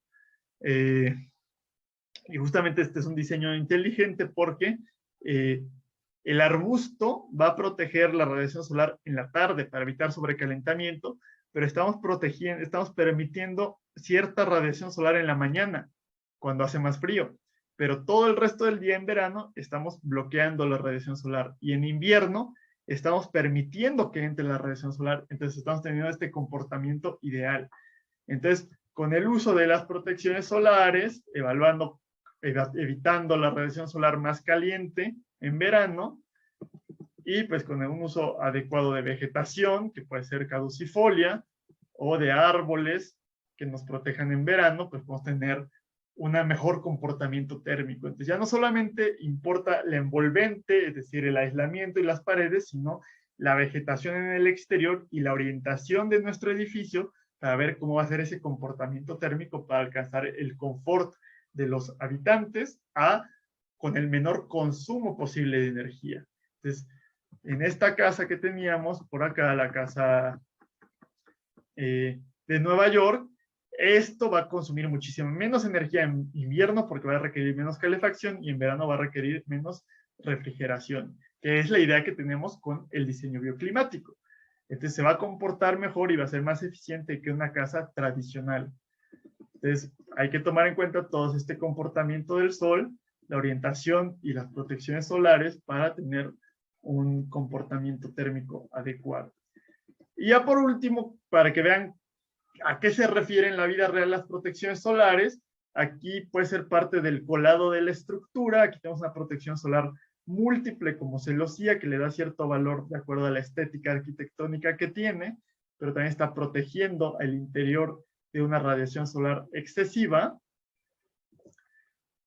Y justamente este es un diseño inteligente porque el arbusto va a proteger la radiación solar en la tarde para evitar sobrecalentamiento, pero estamos protegiendo, estamos permitiendo cierta radiación solar en la mañana, cuando hace más frío. Pero todo el resto del día en verano estamos bloqueando la radiación solar. Y en invierno estamos permitiendo que entre la radiación solar. Entonces estamos teniendo este comportamiento ideal. Entonces, con el uso de las protecciones solares, evitando la radiación solar más caliente en verano, y pues con un uso adecuado de vegetación, que puede ser caducifolia, o de árboles que nos protejan en verano, pues podemos tener un mejor comportamiento térmico. Entonces ya no solamente importa la envolvente, es decir, el aislamiento y las paredes, sino la vegetación en el exterior y la orientación de nuestro edificio para ver cómo va a ser ese comportamiento térmico para alcanzar el confort de los habitantes con el menor consumo posible de energía. Entonces, en esta casa que teníamos, por acá, la casa de Nueva York, esto va a consumir muchísimo menos energía en invierno porque va a requerir menos calefacción, y en verano va a requerir menos refrigeración, que es la idea que tenemos con el diseño bioclimático. Entonces se va a comportar mejor y va a ser más eficiente que una casa tradicional. Entonces hay que tomar en cuenta todo este comportamiento del sol, la orientación y las protecciones solares para tener un comportamiento térmico adecuado. Y ya por último, para que vean a qué se refieren en la vida real las protecciones solares, aquí puede ser parte del colado de la estructura. Aquí tenemos una protección solar múltiple como celosía, que le da cierto valor de acuerdo a la estética arquitectónica que tiene, pero también está protegiendo el interior de una radiación solar excesiva.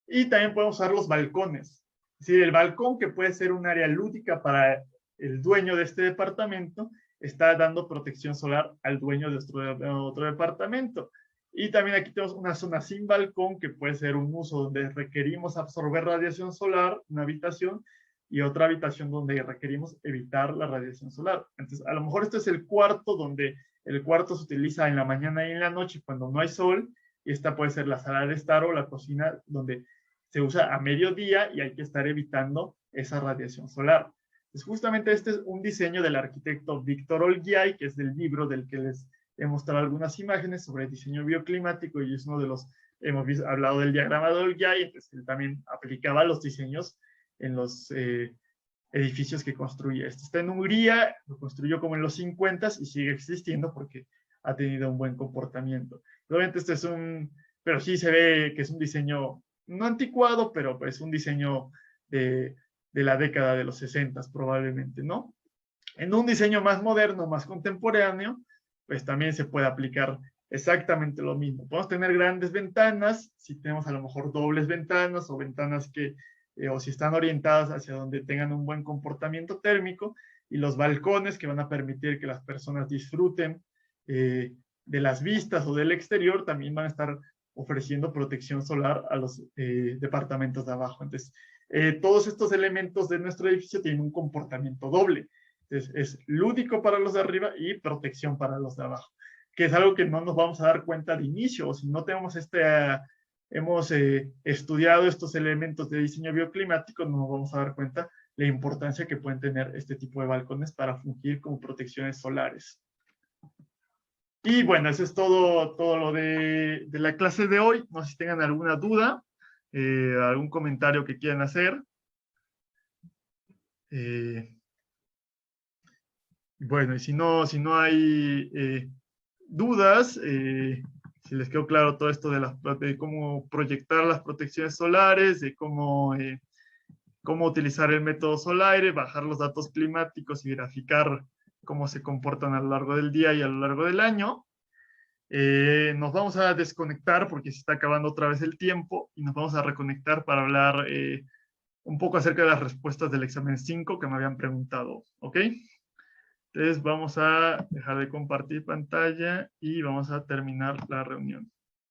Y también podemos usar los balcones. Es decir, el balcón, que puede ser un área lúdica para el dueño de este departamento, está dando protección solar al dueño de otro departamento. Y también aquí tenemos una zona sin balcón, que puede ser un uso donde requerimos absorber radiación solar, una habitación, y otra habitación donde requerimos evitar la radiación solar. Entonces, a lo mejor este es el cuarto, donde el cuarto se utiliza en la mañana y en la noche cuando no hay sol, y esta puede ser la sala de estar o la cocina, donde se usa a mediodía y hay que estar evitando esa radiación solar. Pues justamente este es un diseño del arquitecto Víctor Olgiay, que es del libro del que les he mostrado algunas imágenes sobre el diseño bioclimático, y es uno de los, hemos hablado del diagrama de Olgiay. Entonces él también aplicaba los diseños en los edificios que construye. Este está en Hungría, lo construyó como en los 50 y sigue existiendo porque ha tenido un buen comportamiento. Obviamente este es pero sí se ve que es un diseño no anticuado, pero pues un diseño de la década de los 60 probablemente, ¿no? En un diseño más moderno, más contemporáneo, pues también se puede aplicar exactamente lo mismo. Podemos tener grandes ventanas, si tenemos a lo mejor dobles ventanas o ventanas que, o si están orientadas hacia donde tengan un buen comportamiento térmico, y los balcones que van a permitir que las personas disfruten de las vistas o del exterior, también van a estar ofreciendo protección solar a los departamentos de abajo. Entonces, todos estos elementos de nuestro edificio tienen un comportamiento doble. Entonces, es lúdico para los de arriba y protección para los de abajo, que es algo que no nos vamos a dar cuenta de inicio, o si no tenemos hemos estudiado estos elementos de diseño bioclimático, no nos vamos a dar cuenta la importancia que pueden tener este tipo de balcones para fungir como protecciones solares. Y bueno, eso es todo lo de la clase de hoy. No sé si tengan alguna duda, algún comentario que quieran hacer. Bueno, y si no hay dudas, si les quedó claro todo esto de cómo proyectar las protecciones solares, de cómo cómo utilizar el método Solaire, bajar los datos climáticos y graficar cómo se comportan a lo largo del día y a lo largo del año. Nos vamos a desconectar porque se está acabando otra vez el tiempo y nos vamos a reconectar para hablar un poco acerca de las respuestas del examen 5 que me habían preguntado, ¿ok? Entonces vamos a dejar de compartir pantalla y vamos a terminar la reunión.